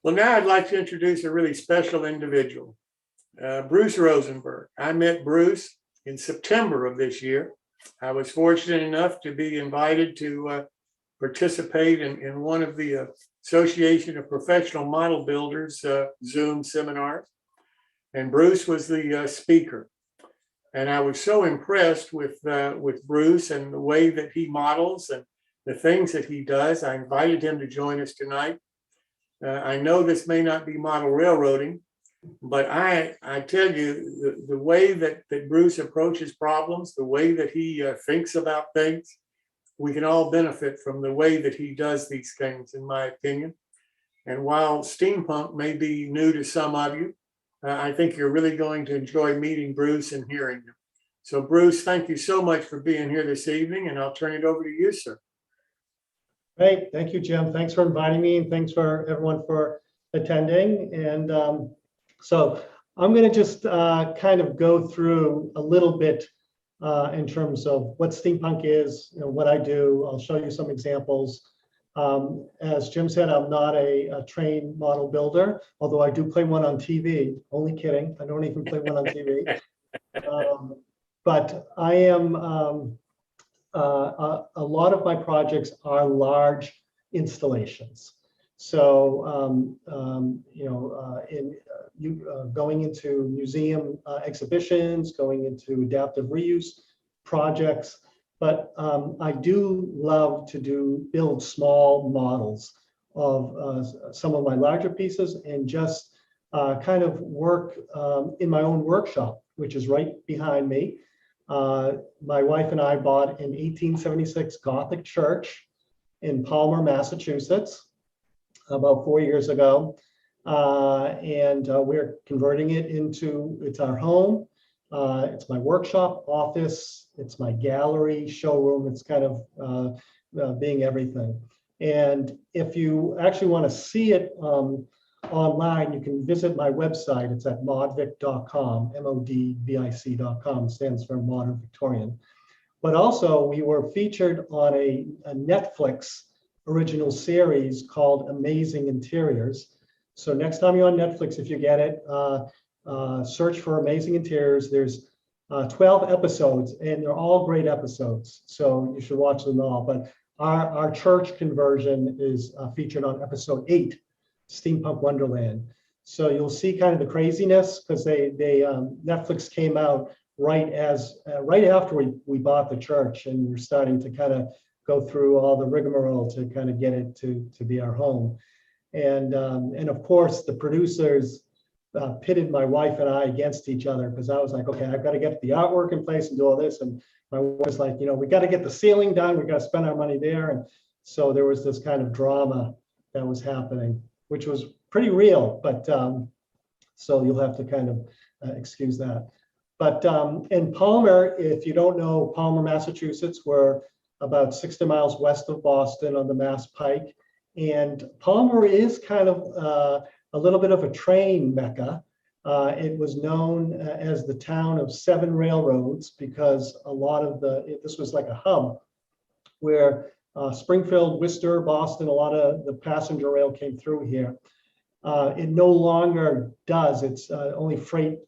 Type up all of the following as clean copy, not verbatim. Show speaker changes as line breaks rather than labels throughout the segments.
Well, now I'd like to introduce a really special individual, Bruce Rosenberg. I met Bruce in September of this year. I was fortunate enough to be invited to participate in one of the Association of Professional Model Builders Zoom seminars. And Bruce was the speaker. And I was so impressed with Bruce and the way that he models and the things that he does. I invited him to join us tonight. I know this may not be model railroading, but I tell you, the way that Bruce approaches problems, the way that he thinks about things, we can all benefit from the way that he does these things, in my opinion. And while steampunk may be new to some of you, I think you're really going to enjoy meeting Bruce and hearing him. So Bruce, thank you so much for being here this evening, and I'll turn it over to you, sir.
Great, thank you, Jim. Thanks for inviting me, and thanks for everyone for attending. And so I'm going to just kind of go through a little bit in terms of what steampunk is, what I do. I'll show you some examples. As Jim said, I'm not a trained model builder, although I do play one on TV. Only kidding. I don't even play one on TV. But I am, a lot of my projects are large installations. So, going into museum exhibitions, going into adaptive reuse projects. But I do love to build small models of some of my larger pieces and just kind of work in my own workshop, which is right behind me. My wife and I bought an 1876 Gothic church in Palmer, Massachusetts, about 4 years ago. And we're converting it it's our home. It's my workshop, office, it's my gallery, showroom. It's kind of being everything. And if you actually want to see it online, you can visit my website. It's at modvic.com, modvic.com, stands for Modern Victorian. But also we were featured on a Netflix original series called Amazing Interiors. So next time you're on Netflix, if you get it, search for Amazing Interiors. There's 12 episodes, and they're all great episodes. So you should watch them all. But our church conversion is featured on episode 8, Steampunk Wonderland. So you'll see kind of the craziness, because Netflix came out right after we bought the church, and we're starting to kind of go through all the rigmarole to kind of get it to be our home. And of course, the producers pitted my wife and I against each other, because I was like, okay, I've got to get the artwork in place and do all this. And my wife was like, we got to get the ceiling done. We got to spend our money there. And so there was this kind of drama that was happening, which was pretty real. But so you'll have to kind of excuse that. But in Palmer, if you don't know Palmer, Massachusetts, we're about 60 miles west of Boston on the Mass Pike. And Palmer is kind of a little bit of a train mecca. It was known as the town of 7 railroads, because a lot of this was like a hub where Springfield, Worcester, Boston, a lot of the passenger rail came through here. It no longer does. It's only freight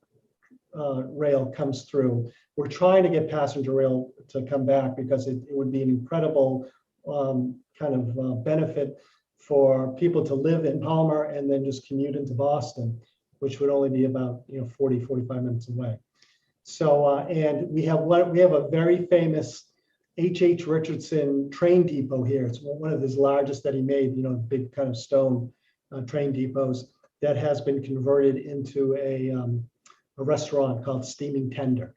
rail comes through. We're trying to get passenger rail to come back, because it would be an incredible kind of benefit for people to live in Palmer and then just commute into Boston, which would only be about 40, 45 minutes away. So and we have a very famous H.H. Richardson train depot here. It's one of his largest that he made, big kind of stone train depots that has been converted into a restaurant called Steaming Tender.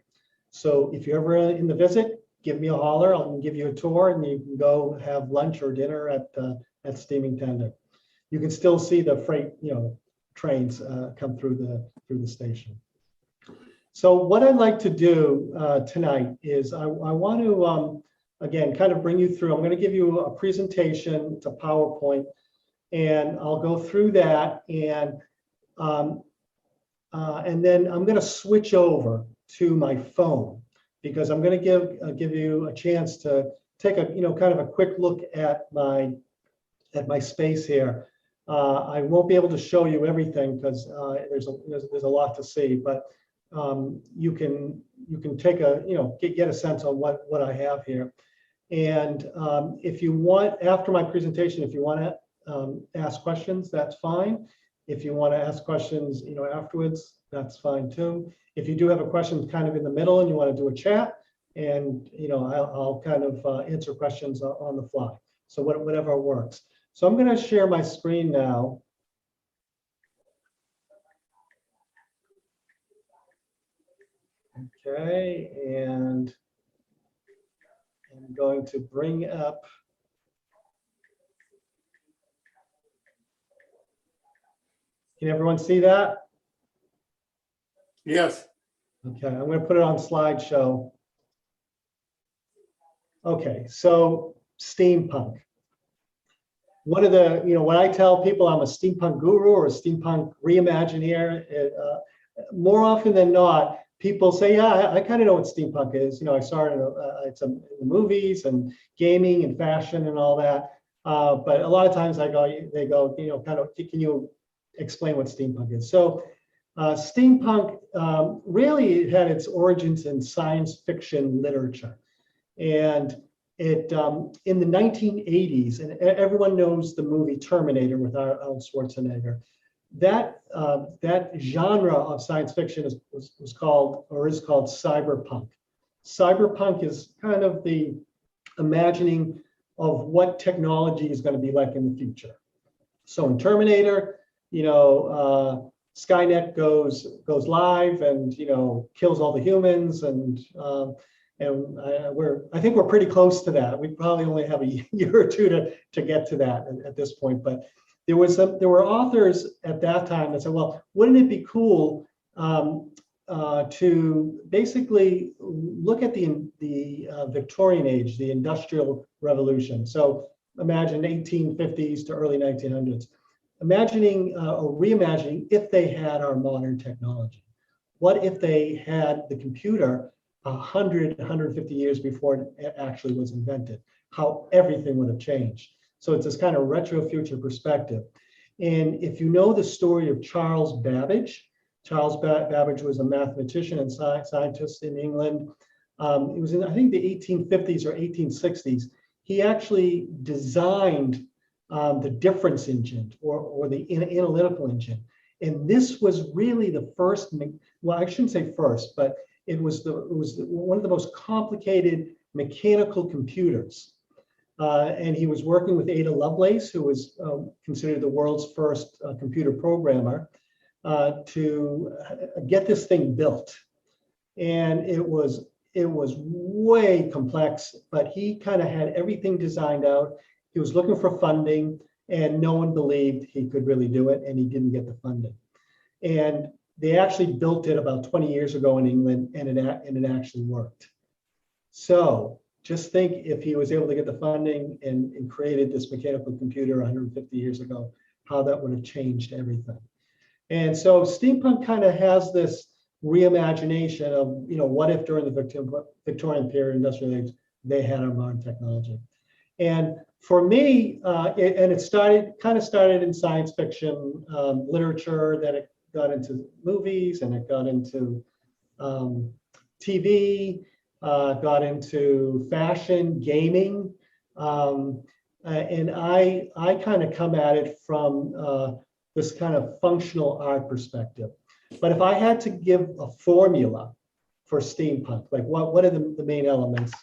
So if you're ever in the visit, give me a holler. I'll give you a tour, and you can go have lunch or dinner at Steaming Tender. You can still see the freight, trains come through the station. So what I'd like to do tonight is I want to again kind of bring you through. I'm going to give you a presentation. It's a PowerPoint, and I'll go through that, and then I'm going to switch over to my phone, because I'm going to give you a chance to take a kind of a quick look at my space here. I won't be able to show you everything because there's a lot to see, but you can take a get a sense on what I have here. And if you want, after my presentation, if you want to ask questions, that's fine. If you want to ask questions, afterwards, that's fine too. If you do have a question kind of in the middle and you want to do a chat, and I'll kind of answer questions on the fly. So whatever works. So I'm going to share my screen now. Okay, and I'm going to bring up. Can everyone see that?
Yes.
Okay, I'm going to put it on slideshow. Okay, so steampunk. One of the, when I tell people I'm a steampunk guru or a steampunk reimagineer, more often than not, people say, yeah, I kind of know what steampunk is. I saw it in the movies and gaming and fashion and all that. But a lot of times they go, kind of, can you explain what steampunk is? So steampunk really had its origins in science fiction literature. And it in the 1980s, and everyone knows the movie Terminator with Arnold Schwarzenegger. That genre of science fiction is called cyberpunk. Cyberpunk is kind of the imagining of what technology is going to be like in the future. So in Terminator, Skynet goes live and kills all the humans, and I think we're pretty close to that. We probably only have a year or two to get to that at this point. But there were authors at that time that said, well, wouldn't it be cool to basically look at the Victorian age, the Industrial Revolution. So imagine 1850s to early 1900s. Imagining or reimagining if they had our modern technology. What if they had the computer 150 years before it actually was invented? How everything would have changed. So it's this kind of retro future perspective. And if you know the story of Charles Babbage was a mathematician and scientist in England. It was in, I think, the 1850s or 1860s. He actually designed the difference engine or the analytical engine. And this was really the first, well, I shouldn't say first, but it was one of the most complicated mechanical computers. And he was working with Ada Lovelace, who was considered the world's first computer programmer, to get this thing built. And it was way complex, but he kind of had everything designed out. He was looking for funding, and no one believed he could really do it, and he didn't get the funding. And they actually built it about 20 years ago in England, and it actually worked. So just think if he was able to get the funding and created this mechanical computer 150 years ago, how that would have changed everything. And so steampunk kind of has this reimagination of, what if during the Victorian period, industrial age, they had our modern technology. And for me, it started in science fiction literature, then it got into movies, and it got into TV, got into fashion, gaming. And I kind of come at it from this kind of functional art perspective. But if I had to give a formula for steampunk, like what are the main elements?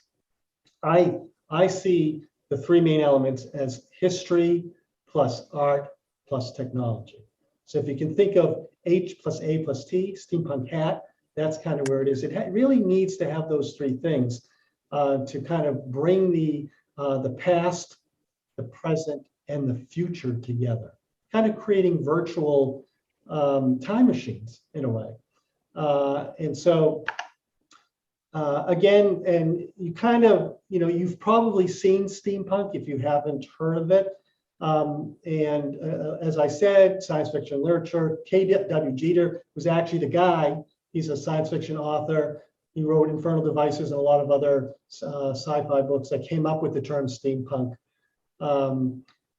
I see the three main elements as history plus art plus technology. So if you can think of H plus A plus T, steampunk hat, that's kind of where it is. It really needs to have those three things to kind of bring the past, the present, and the future together, kind of creating virtual time machines in a way. And so again, and you kind of, you've probably seen steampunk if you haven't heard of it. And as I said, science fiction literature, K.W. Jeter was actually the guy. He's a science fiction author. He wrote Infernal Devices and a lot of other sci-fi books that came up with the term steampunk.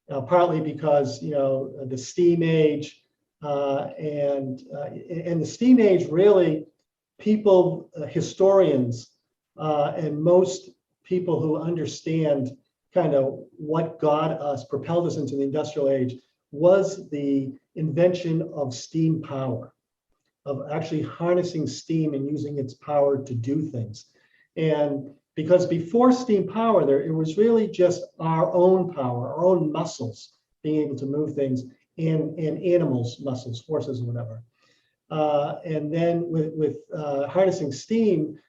partly because, the steam age, and the steam age really, people, historians, and most people who understand kind of what propelled us into the industrial age, was the invention of steam power, of actually harnessing steam and using its power to do things. And because before steam power, it was really just our own power, our own muscles being able to move things, and animals' muscles, horses or whatever. And then with harnessing steam,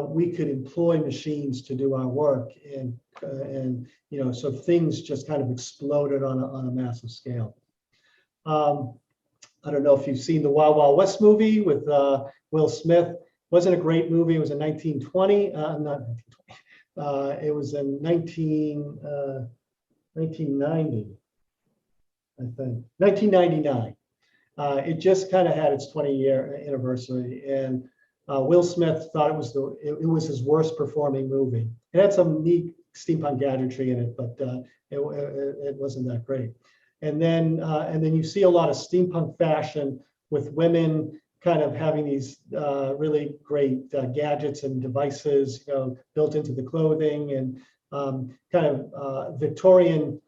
we could employ machines to do our work, and so things just kind of exploded on a massive scale. I don't know if you've seen the Wild Wild West movie with Will Smith. Wasn't a great movie. It was in 1920. Not 1920. It was in 1990, I think. 1999. It just kind of had its 20-year anniversary, and Will Smith thought it was his worst performing movie. It had some neat steampunk gadgetry in it, but it wasn't that great. And then you see a lot of steampunk fashion with women kind of having these really great gadgets and devices, built into the clothing, and kind of Victorian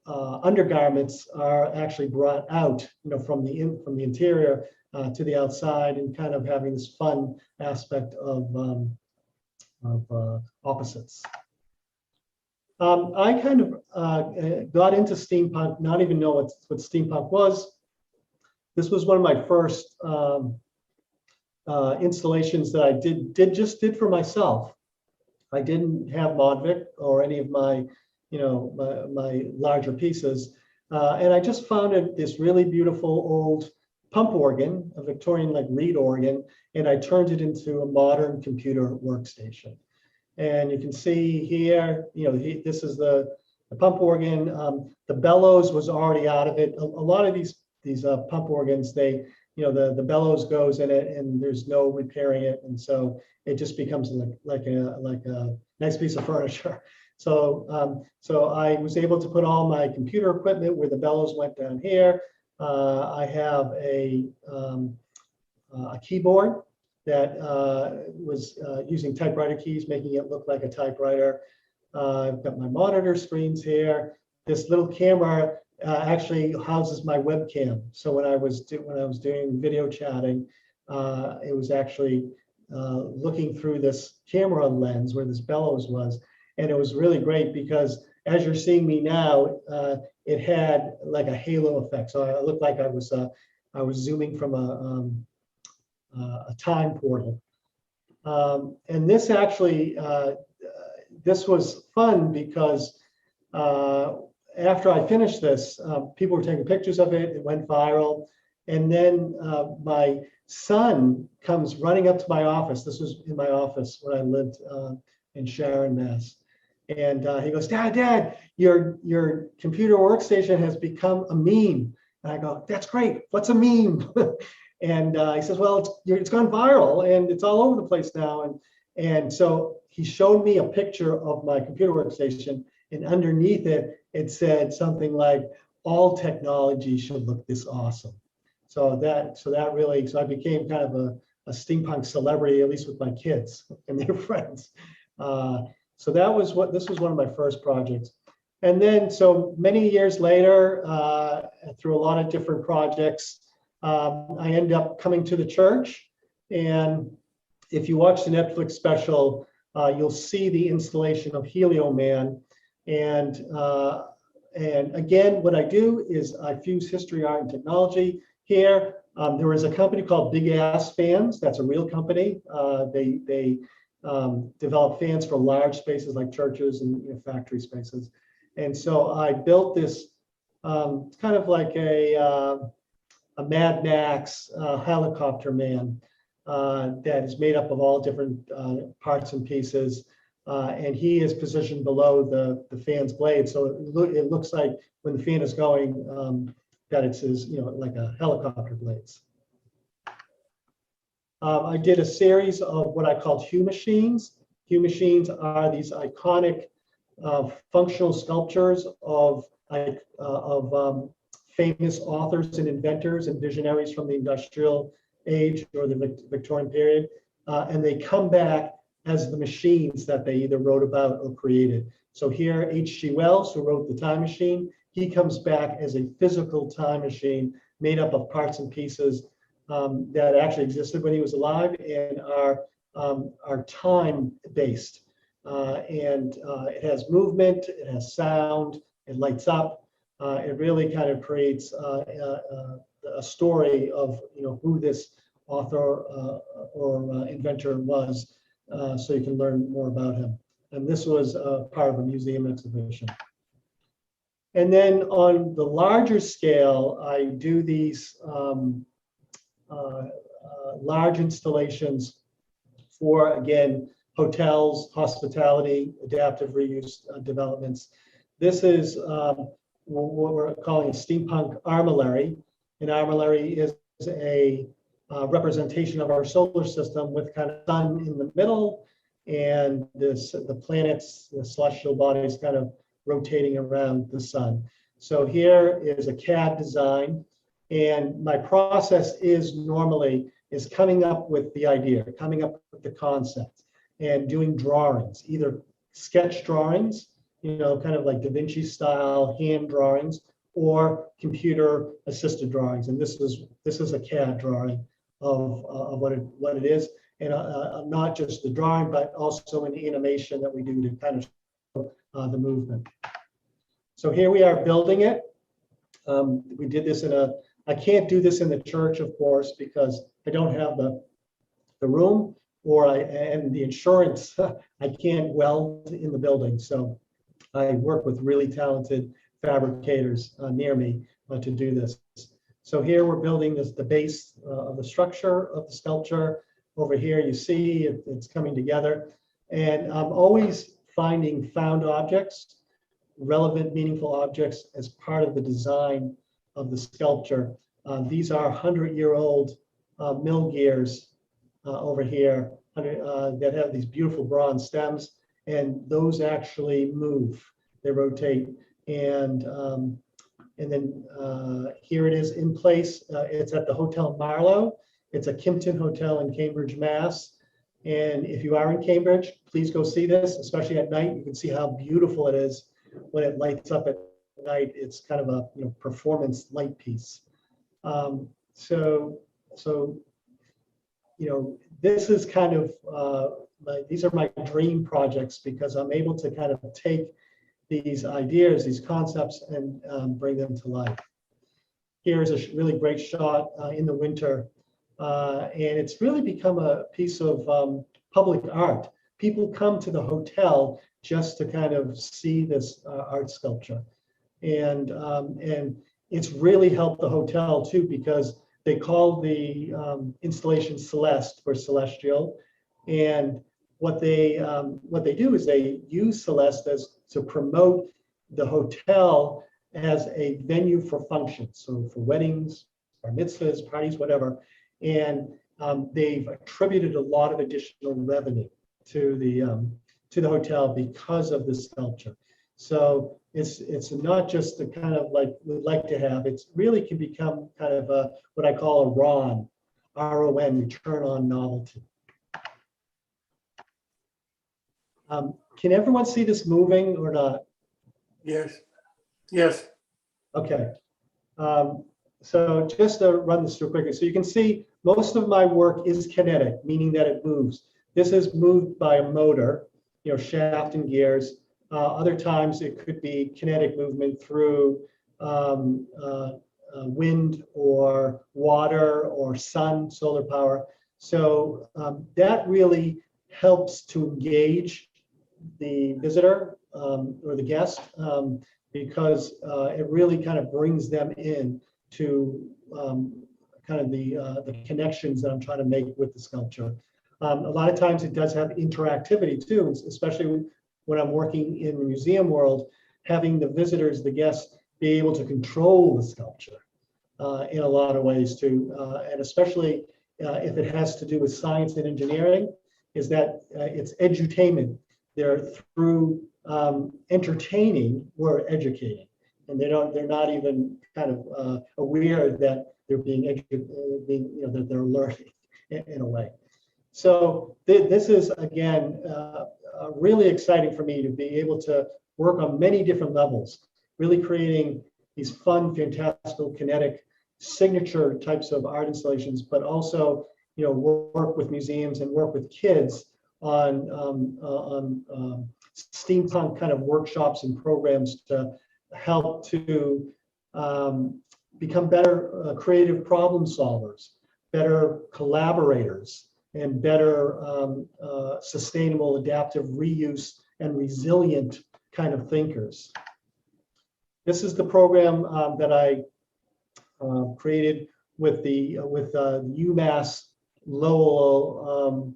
undergarments are actually brought out, from the interior to the outside, and kind of having this fun aspect of opposites. I kind of got into steampunk, not even know what steampunk was. This was one of my first installations that I did for myself. I didn't have Modvic or any of my, my larger pieces, and I just found this really beautiful old pump organ, a Victorian reed organ, and I turned it into a modern computer workstation. And you can see here, this is the pump organ. The bellows was already out of it. A lot of these pump organs, the bellows goes in it, and there's no repairing it, and so it just becomes like a nice piece of furniture. So I was able to put all my computer equipment where the bellows went down here. I have a keyboard that was using typewriter keys, making it look like a typewriter. I've got my monitor screens here. This little camera actually houses my webcam. So when I was doing video chatting, it was actually looking through this camera lens where this bellows was, and it was really great because as you're seeing me now, it had like a halo effect. So I looked like I was zooming from a time portal. And this actually, this was fun because after I finished this, people were taking pictures of it. It went viral. And then my son comes running up to my office. This was in my office when I lived in Sharon, Mass. And he goes, Dad, your computer workstation has become a meme. And I go, that's great. What's a meme? And he says, well, it's gone viral and it's all over the place now. And so he showed me a picture of my computer workstation, and underneath it, it said something like, all technology should look this awesome. So I became kind of a steampunk celebrity, at least with my kids and their friends. So this was one of my first projects. And then, so many years later, through a lot of different projects, I ended up coming to the church. And if you watch the Netflix special, you'll see the installation of Helio Man. And again, what I do is I fuse history, art, and technology here. There is a company called Big Ass Fans. That's a real company. They develop fans for large spaces like churches and factory spaces. And so I built this kind of like a Mad Max helicopter man that is made up of all different parts and pieces. And he is positioned below the fan's blade. So it looks like when the fan is going, that it's like a helicopter blades. I did a series of what I called Hue machines. Hue machines are these iconic functional sculptures of famous authors and inventors and visionaries from the industrial age or the Victorian period, and they come back as the machines that they either wrote about or created. So here, H.G. Wells, who wrote The Time Machine, he comes back as a physical time machine made up of parts and pieces that actually existed when he was alive and are time-based. It has movement, it has sound, it lights up. It really kind of creates a story of who this author or inventor was, so you can learn more about him. And this was part of a museum exhibition. And then on the larger scale, I do these large installations for, again, hotels, hospitality, adaptive reuse developments. This is what we're calling a Steampunk Armillary. An armillary is a representation of our solar system with kind of sun in the middle and the planets, the celestial bodies kind of rotating around the sun. So here is a CAD design, and my process is normally coming up with the idea, coming up with the concept, and doing drawings, either sketch drawings, kind of like Da Vinci style hand drawings, or computer assisted drawings. And this is a CAD drawing of what it is, and not just the drawing, but also an animation that we do to kind of show the movement. So here we are building it. We did this I can't do this in the church, of course, because I don't have the room and the insurance. I can't weld in the building. So I work with really talented fabricators near me to do this. So here we're building the base of the structure of the sculpture. Over here you see it's coming together. And I'm always finding found objects, relevant, meaningful objects as part of the design of the sculpture. These are 100-year-old mill gears over here that have these beautiful bronze stems, and those actually move. They rotate, and then here it is in place. It's at the Hotel Marlowe. It's a Kimpton Hotel in Cambridge, Mass. And if you are in Cambridge, please go see this, especially at night. You can see how beautiful it is when it lights up at night. It's kind of a performance light piece. This is kind of these are my dream projects, because I'm able to kind of take these ideas, these concepts, and bring them to life. Here's a really great shot in the winter, and it's really become a piece of public art. People come to the hotel just to kind of see this art sculpture, and it's really helped the hotel too, because they call the installation Celeste for celestial, and what they do is they use Celeste to promote the hotel as a venue for functions, so for weddings, bar mitzvahs, parties, whatever, and they've attributed a lot of additional revenue to the hotel because of this sculpture. So it's not just the kind of like we'd like to have. It's really can become kind of what I call a RON, R-O-N, return on novelty. Can everyone see this moving or not?
Yes. Yes.
Okay. So just to run this through quickly. So you can see most of my work is kinetic, meaning that it moves. This is moved by a motor, shaft and gears. Other times it could be kinetic movement through wind or water or sun, solar power. So that really helps to engage the visitor or the guest, because it really kind of brings them in to kind of the connections that I'm trying to make with the sculpture. A lot of times it does have interactivity too, especially when I'm working in the museum world, having the visitors, the guests, be able to control the sculpture in a lot of ways too, and especially if it has to do with science and engineering, is that it's edutainment. They're through entertaining or educating, and they're not even kind of aware that they're being that they're learning in a way. So this is again really exciting for me to be able to work on many different levels, really creating these fun, fantastical, kinetic signature types of art installations, but also work with museums and work with kids on steampunk kind of workshops and programs to help to become better creative problem solvers, better collaborators, and better sustainable, adaptive reuse and resilient kind of thinkers. This is the program that I created with the UMass Lowell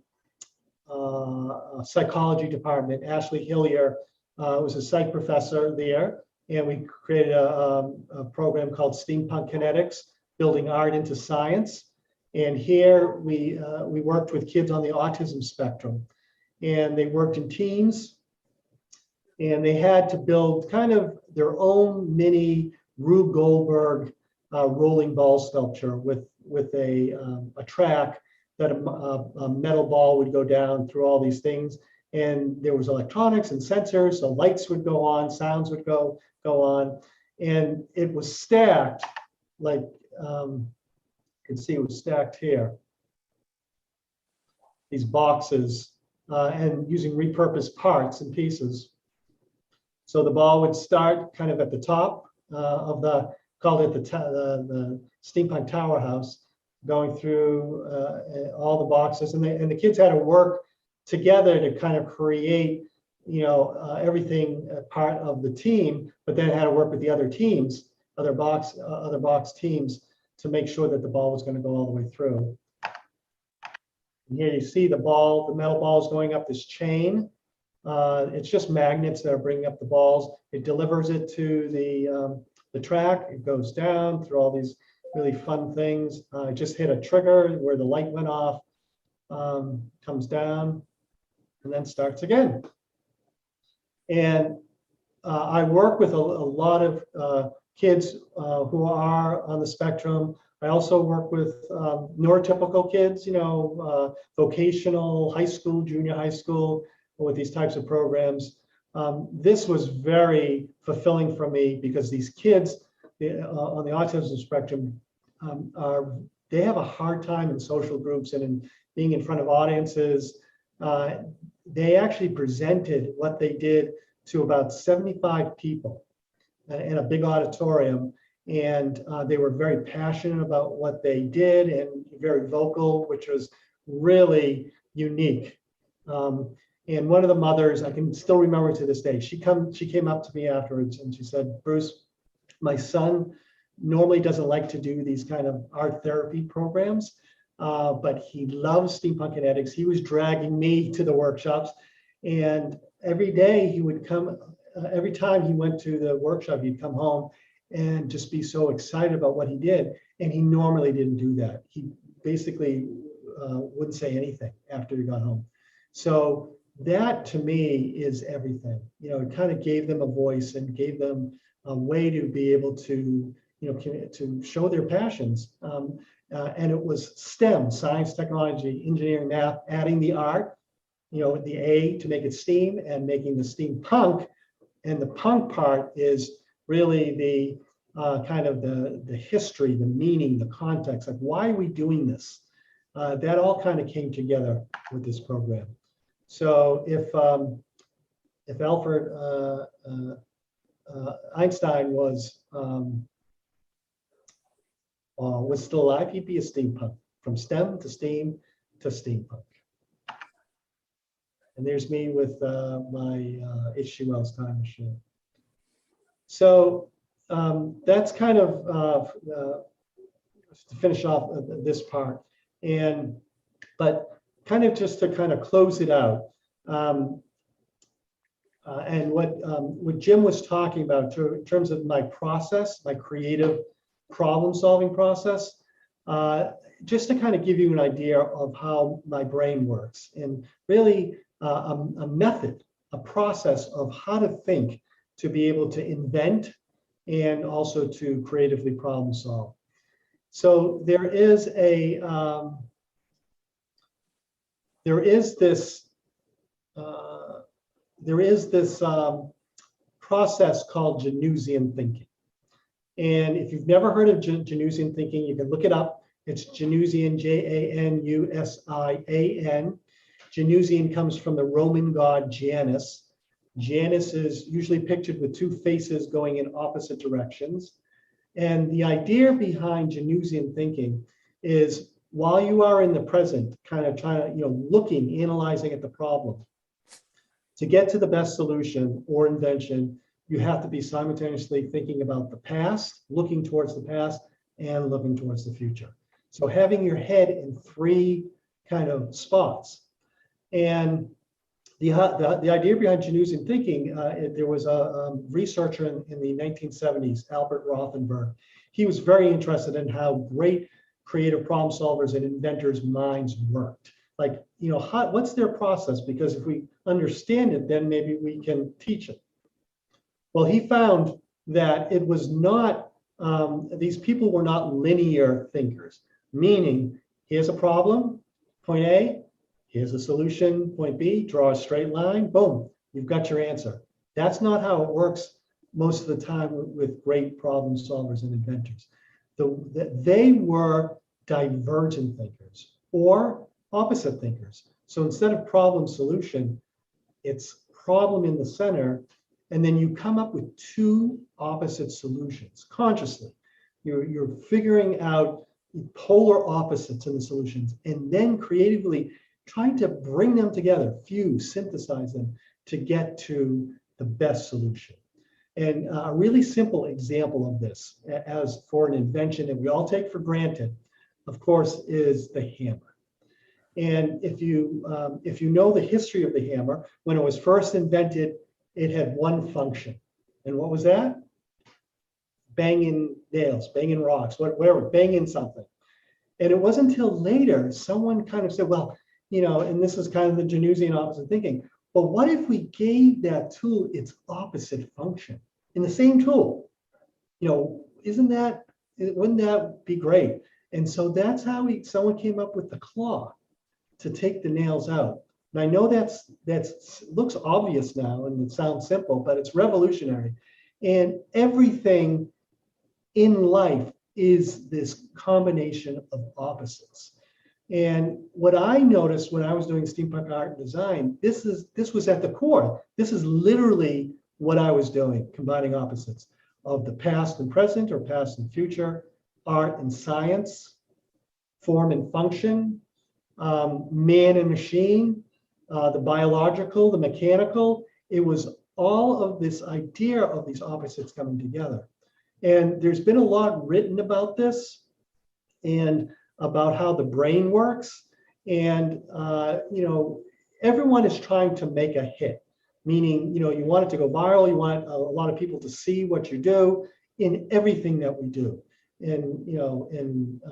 psychology department. Ashley Hillier was a psych professor there, and we created a program called Steampunk Kinetics, building art into science. And here we worked with kids on the autism spectrum, and they worked in teams, and they had to build kind of their own mini Rube Goldberg rolling ball sculpture with a track that a metal ball would go down through all these things, and there was electronics and sensors, so lights would go on, sounds would go on, and it was stacked like you can see it was stacked here. These boxes and using repurposed parts and pieces. So the ball would start kind of at the top of called it the Steampunk Tower House, going through all the boxes, and the kids had to work together to kind of create, everything part of the team, but then had to work with the other teams, other box teams, to make sure that the ball was going to go all the way through. And here you see the metal ball is going up this chain. It's just magnets that are bringing up the balls. It delivers it to the track. It goes down through all these really fun things. It just hit a trigger where the light went off, comes down, and then starts again. And I work with a lot of kids who are on the spectrum. I also work with neurotypical kids, vocational, high school, junior high school, with these types of programs. This was very fulfilling for me because these kids on the autism spectrum they have a hard time in social groups and in being in front of audiences. They actually presented what they did to about 75 people in a big auditorium, and they were very passionate about what they did and very vocal, which was really unique. And one of the mothers, I can still remember to this day, she came up to me afterwards and she said, "Bruce, my son normally doesn't like to do these kind of art therapy programs, but he loves Steampunk Kinetics. He was dragging me to the workshops, and every day he would come, every time he went to the workshop, he'd come home and just be so excited about what he did. And he normally didn't do that. He basically wouldn't say anything after he got home. So that to me is everything. It kind of gave them a voice and gave them a way to be able to, to show their passions. And it was STEM, science, technology, engineering, math, adding the art, the A to make it STEAM, and making the steampunk. And the punk part is really the kind of the history, the meaning, the context, like why are we doing this? That all kind of came together with this program. So if Alfred Einstein was still alive, he'd be a steampunk, from STEM to STEAM to steampunk. And there's me with my H.G. Wells time machine. So that's kind of to finish off this part. But kind of just to kind of close it out. And what Jim was talking about in terms of my process, my creative problem-solving process, just to kind of give you an idea of how my brain works, and really a method a process of how to think to be able to invent and also to creatively problem solve. So there is this process called Janusian thinking. And if you've never heard of Janusian thinking, you can look it up. It's Janusian, Janusian. Janusian comes from the Roman god Janus. Janus is usually pictured with two faces going in opposite directions. And the idea behind Janusian thinking is while you are in the present, kind of trying to, looking, analyzing at the problem, to get to the best solution or invention, you have to be simultaneously thinking about the past, looking towards the past, and looking towards the future. So having your head in three kind of spots. And the idea behind Janusian thinking, there was a researcher in the 1970s, Albert Rothenberg. He was very interested in how great creative problem solvers and inventors' minds worked. Like, what's their process? Because if we understand it, then maybe we can teach it. Well, he found that it was not, these people were not linear thinkers, meaning here's a problem, point A, here's a solution, point B, draw a straight line, boom, you've got your answer. That's not how it works most of the time with great problem solvers and inventors. They were divergent thinkers or opposite thinkers. So instead of problem solution, it's problem in the center, and then you come up with two opposite solutions consciously. You're figuring out polar opposites in the solutions, and then creatively trying to bring them together, fuse, synthesize them to get to the best solution. And a really simple example of this, as for an invention that we all take for granted, of course, is the hammer. And if you know the history of the hammer, when it was first invented, it had one function. And what was that? Banging nails, banging rocks, whatever, banging something. And it wasn't until later someone kind of said, well, and this is kind of the Janusian opposite thinking, but what if we gave that tool its opposite function in the same tool? Wouldn't that be great? And so that's how someone came up with the claw to take the nails out. And I know that's looks obvious now and it sounds simple, but it's revolutionary. And everything in life is this combination of opposites. And what I noticed when I was doing steampunk art and design, this was at the core. This is literally what I was doing, combining opposites of the past and present or past and future, art and science, form and function, man and machine, the biological, the mechanical. It was all of this idea of these opposites coming together. And there's been a lot written about this and about how the brain works. And, everyone is trying to make a hit, meaning, you want it to go viral. You want a lot of people to see what you do in everything that we do. In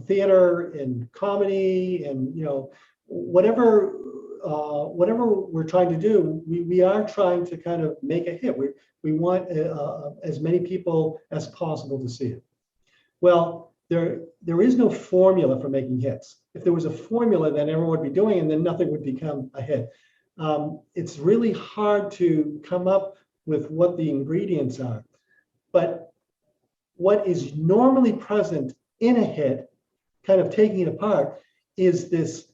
theater, in comedy, and, whatever we're trying to do, we are trying to kind of make a hit. We want as many people as possible to see it. Well, there is no formula for making hits. If there was a formula, then everyone would be doing it, and then nothing would become a hit. It's really hard to come up with what the ingredients are. But what is normally present in a hit, kind of taking it apart, is this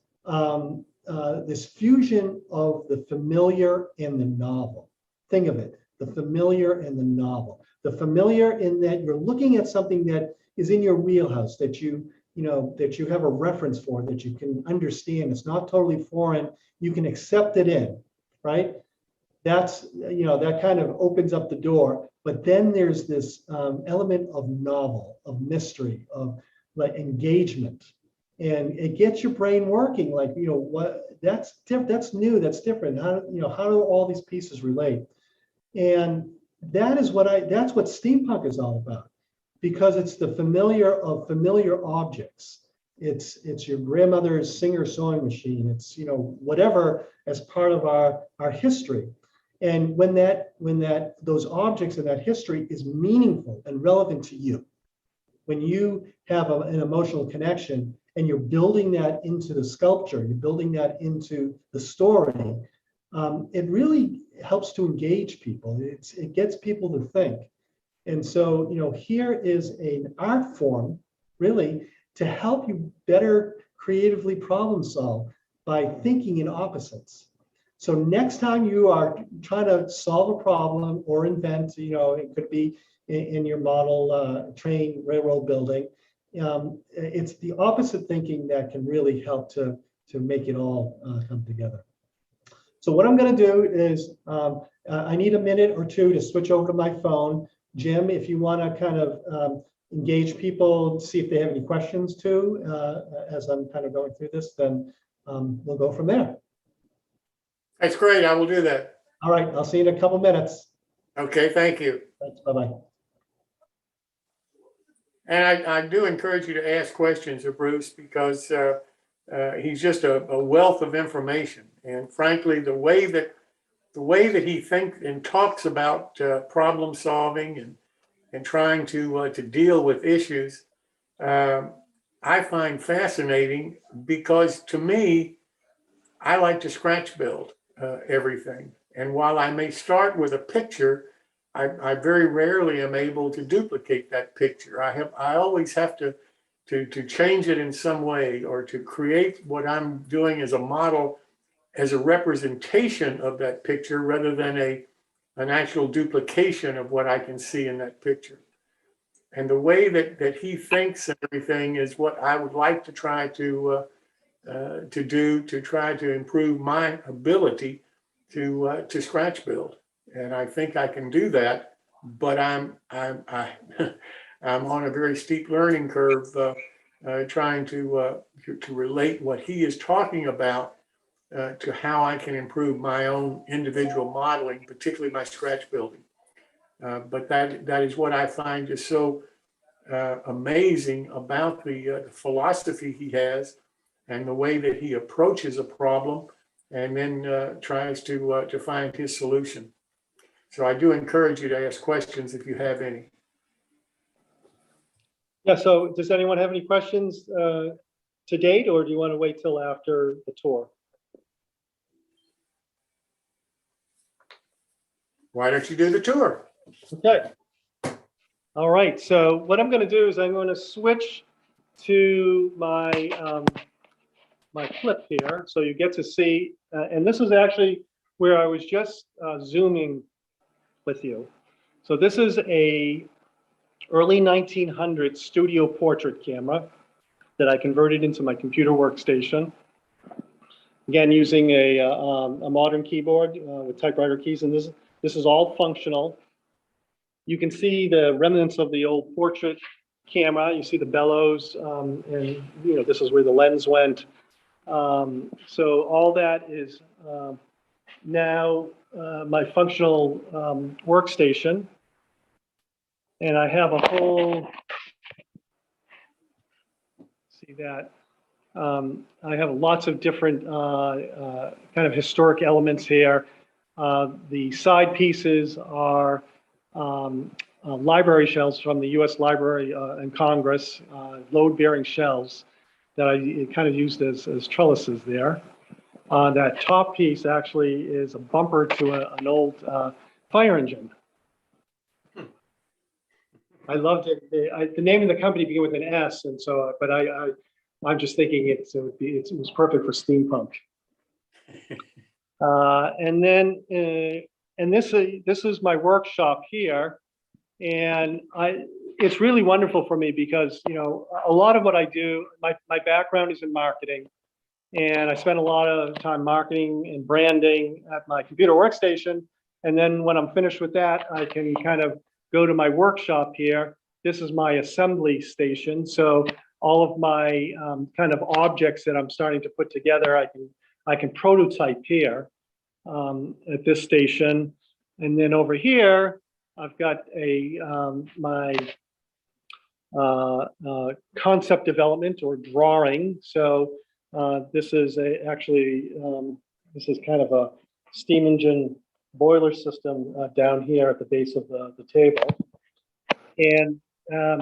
this fusion of the familiar and the novel. Think of it, the familiar and the novel. The familiar in that you're looking at something that is in your wheelhouse, that you have a reference for, that you can understand. It's not totally foreign. You can accept it in, right? That's, that kind of opens up the door. But then there's this element of novel, of mystery, of like engagement. And it gets your brain working, like, that's new, that's different. How do all these pieces relate? And that's what steampunk is all about, because it's the familiar of familiar objects. it's your grandmother's Singer sewing machine. It's, you know, whatever as part of our history. And when those objects in that history is meaningful and relevant to you, when you have an emotional connection and you're building that into the sculpture, you're building that into the story, it really helps to engage people. It gets people to think. And so, you know, here is an art form, really, to help you better creatively problem solve by thinking in opposites. So next time you are trying to solve a problem or invent, you know, it could be in your model train railroad building, it's the opposite thinking that can really help to make it all come together. So what I'm going to do is I need a minute or two to switch over to my phone. Jim, if you want to kind of engage people, see if they have any questions too, as I'm kind of going through this, then we'll go from there.
That's great. I will do that.
All right. I'll see you in a couple minutes.
Okay. Thank you.
Thanks. Bye-bye.
And I do encourage you to ask questions of Bruce, because he's just a wealth of information. And frankly, the way that he thinks and talks about problem solving and trying to deal with issues, I find fascinating, because to me, I like to scratch build everything. And while I may start with a picture, I very rarely am able to duplicate that picture. I always have to change it in some way, or to create what I'm doing as a model, as a representation of that picture, rather than an actual duplication of what I can see in that picture. And the way that he thinks and everything is what I would like to try to do, to try to improve my ability to scratch build. And I think I can do that, but I'm on a very steep learning curve, trying to relate what he is talking about to how I can improve my own individual modeling, particularly my scratch building. But that is what I find just so amazing about the philosophy he has, and the way that he approaches a problem, and then tries to find his solution. So I do encourage you to ask questions if you have any.
Yeah, so does anyone have any questions to date, or do you want to wait till after the tour?
Why don't you do the tour?
Okay. All right, so what I'm going to do is I'm going to switch to my my clip here, so you get to see, and this is actually where I was just zooming with you. So this is a early 1900s studio portrait camera that I converted into my computer workstation. Again, using a modern keyboard with typewriter keys, and this is all functional. You can see the remnants of the old portrait camera. You see the bellows, and you know, this is where the lens went. So all that is now my functional workstation, and I have a whole, see that, I have lots of different kind of historic elements here. The side pieces are library shelves from the U.S. Library and Congress, load-bearing shelves that I kind of used as trellises there. That top piece actually is a bumper to an old fire engine. I loved it. The name of the company began with an S, and so, but I'm just thinking it was perfect for steampunk. And then, and this is my workshop here, and it's really wonderful for me because, you know, a lot of what I do, my background is in marketing, and I spend a lot of time marketing and branding at my computer workstation. And then when I'm finished with that, I can kind of go to my workshop here. This is my assembly station. So all of my kind of objects that I'm starting to put together, I can prototype here at this station. And then over here, I've got my concept development or drawing. So this is actually, this is kind of a steam engine boiler system down here at the base of the table. And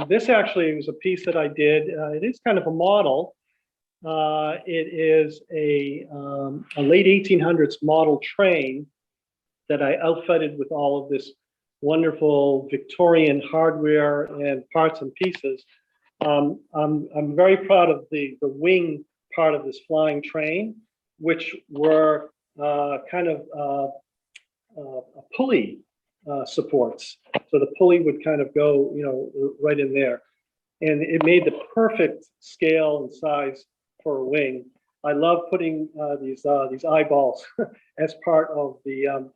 this actually was a piece that I did. It is kind of a model. It is a late 1800s model train that I outfitted with all of this wonderful Victorian hardware and parts and pieces. I'm very proud of the wing part of this flying train, which were kind of pulley supports. So the pulley would kind of go, right in there. And it made the perfect scale and size for a wing. I love putting these eyeballs as part of the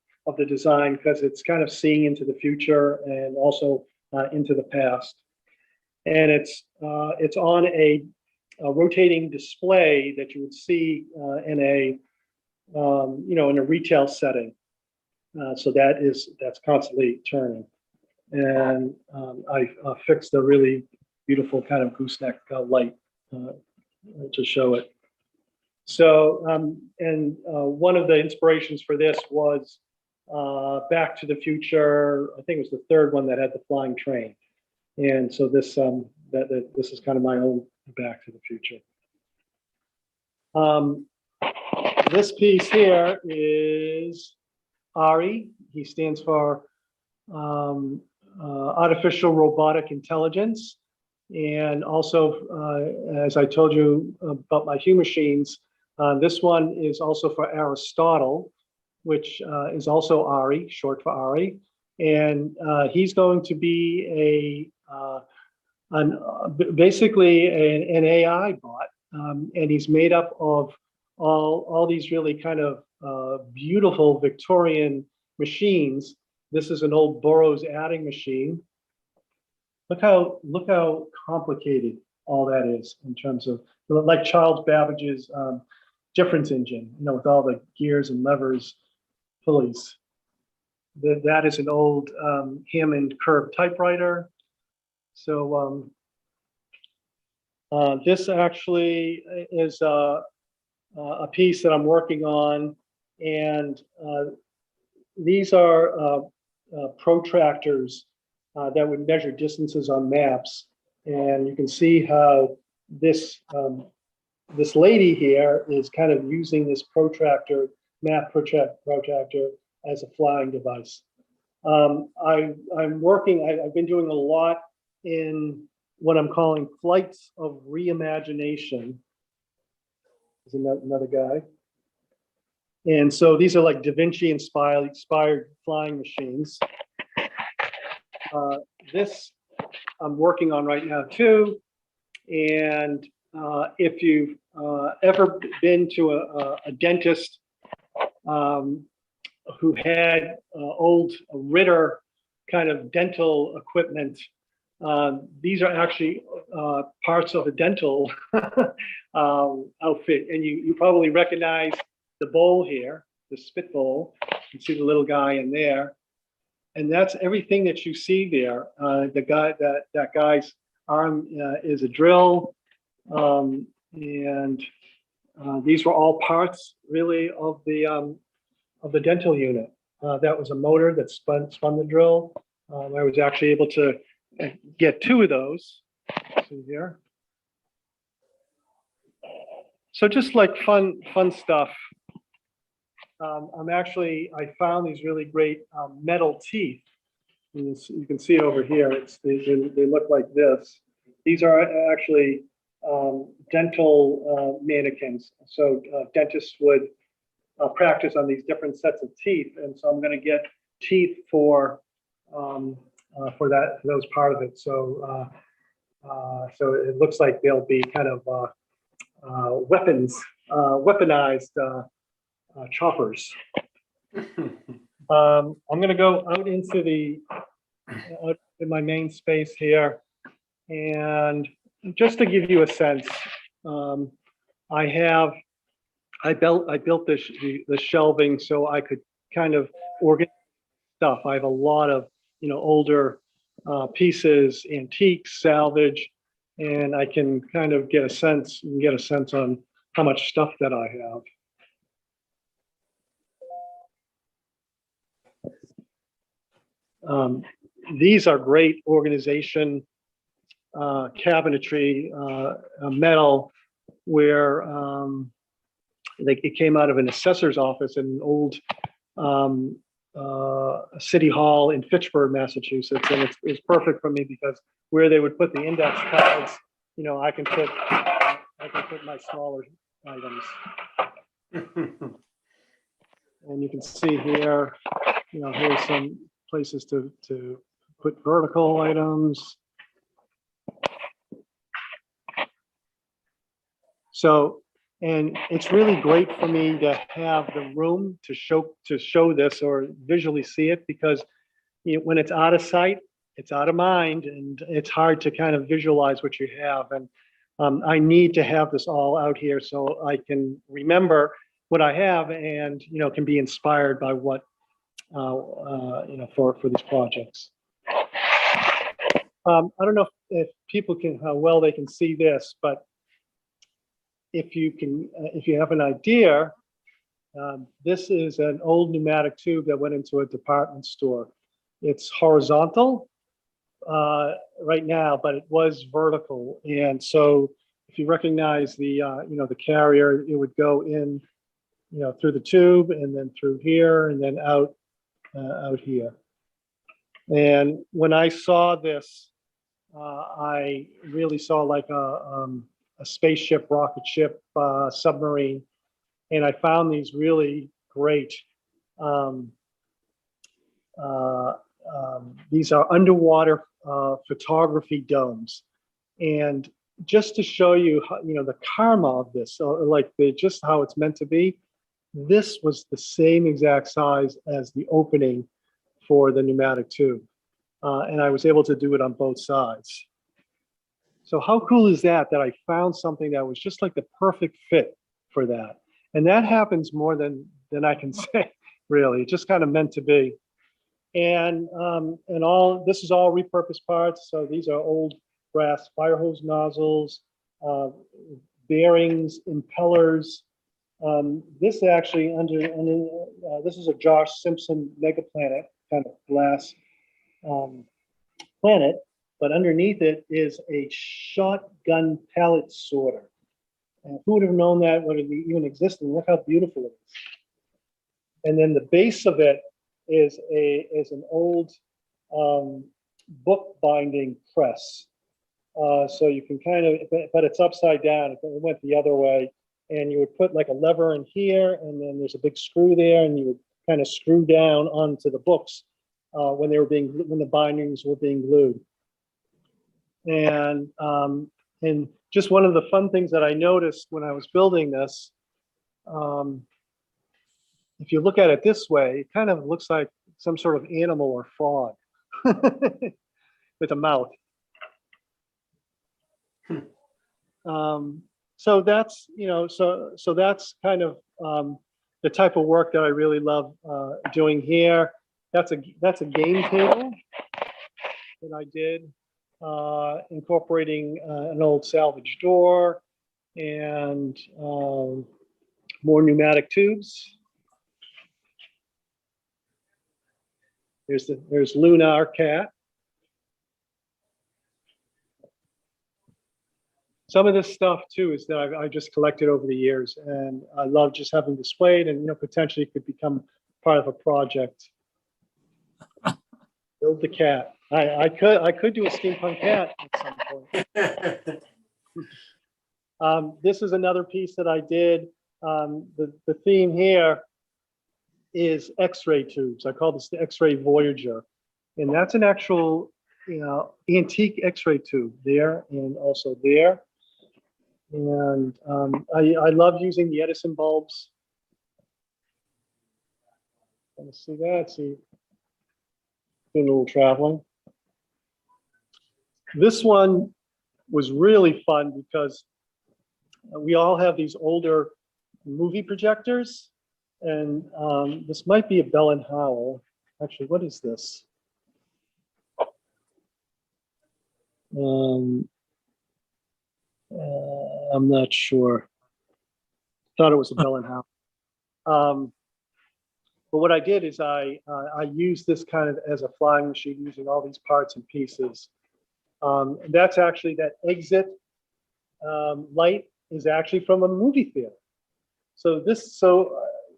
design, because it's kind of seeing into the future and also into the past. And it's on a rotating display that you would see in a in a retail setting. So that's constantly turning. And I fixed a really beautiful kind of gooseneck light to show it. So and one of the inspirations for this was Back to the Future. I think it was the third one that had the flying train. And so this this is kind of my own Back to the Future. This piece here is ARI. He stands for Artificial Robotic Intelligence. And also, as I told you about my Hue machines, this one is also for Aristotle, which is also ARI, short for ARI. And he's going to be basically an AI bot. And he's made up of all these really kind of beautiful Victorian machines. This is an old Burroughs adding machine. Look how complicated all that is in terms of, like Charles Babbage's difference engine, with all the gears and levers, pulleys. That is an old Hammond curved typewriter. So this actually is a piece that I'm working on, and these are protractors that would measure distances on maps. And you can see how this this lady here is kind of using this map protractor as a flying device. I've been doing a lot in what I'm calling flights of reimagination. There's another guy. And so these are like Da Vinci inspired flying machines. This I'm working on right now too. And if you've ever been to a dentist who had old Ritter kind of dental equipment, these are actually parts of a dental outfit. And you probably recognize the bowl here, the spit bowl. You can see the little guy in there. And that's everything that you see there. That guy's arm is a drill. And these were all parts really of the dental unit. That was a motor that spun the drill. I was actually able to get two of those. See here. So just like fun stuff. I found these really great metal teeth. You can see over here, they look like this. These are actually dental mannequins. So dentists would practice on these different sets of teeth. And so I'm going to get teeth for those part of it. So so it looks like they'll be kind of weaponized choppers. I'm going to go out into in my main space here, and just to give you a sense, I built the shelving so I could kind of organize stuff. I have a lot of older pieces, antiques, salvage, and I can kind of get a sense on how much stuff that I have. These are great organization cabinetry, metal, where it came out of an assessor's office in an old city hall in Fitchburg, Massachusetts, and it's perfect for me because where they would put the index cards, you know, I can put my smaller items. And you can see here, you know, here's some places to put vertical items. So, and it's really great for me to have the room to show this or visually see it, because you know, when it's out of sight, it's out of mind, and it's hard to kind of visualize what you have. And I need to have this all out here so I can remember what I have, and you know, can be inspired by what you know, for these projects. I don't know if people can, how well they can see this, but if you have an idea, this is an old pneumatic tube that went into a department store. It's horizontal right now, but it was vertical. And so if you recognize the, you know, the carrier, it would go in, you know, through the tube and then through here and then out here. And when I saw this, I really saw like a spaceship, rocket ship, submarine, and I found these really great. These are underwater photography domes, and just to show you, how, you know, the karma of this, or like just how it's meant to be. This was the same exact size as the opening for the pneumatic tube, and I was able to do it on both sides. So how cool is that, that I found something that was just like the perfect fit for that? And that happens more than I can say, really. It just kind of meant to be. And all this is all repurposed parts. So these are old brass fire hose nozzles, bearings, impellers. This actually this is a Josh Simpson Mega Planet kind of glass planet. But underneath it is a shotgun pellet sorter. And who would have known that would have even existed? Look how beautiful it is. And then the base of it is an old book binding press. So you can kind of, but it's upside down. It went the other way. And you would put like a lever in here, and then there's a big screw there, and you would kind of screw down onto the books when the bindings were being glued. And just one of the fun things that I noticed when I was building this, if you look at it this way, it kind of looks like some sort of animal or frog with a mouth. So that's, you know, so that's kind of the type of work that I really love doing here. That's a game table that I did. Incorporating an old salvage door and more pneumatic tubes. There's Luna, our cat. Some of this stuff too is that I just collected over the years, and I love just having displayed, and you know, potentially it could become part of a project. Build the cat. I could do a steampunk cat at some point. This is another piece that I did. The theme here is X-ray tubes. I call this the X-Ray Voyager, and that's an actual, you know, antique X-ray tube there and also there. And I love using the Edison bulbs. Let me see that. See, doing a little traveling. This one was really fun because we all have these older movie projectors, and this might be a Bell and Howell. Actually, what is this? I'm not sure. Thought it was a bell and house. But what I did is I used this kind of as a flying machine using all these parts and pieces. That's actually that exit light is actually from a movie theater. So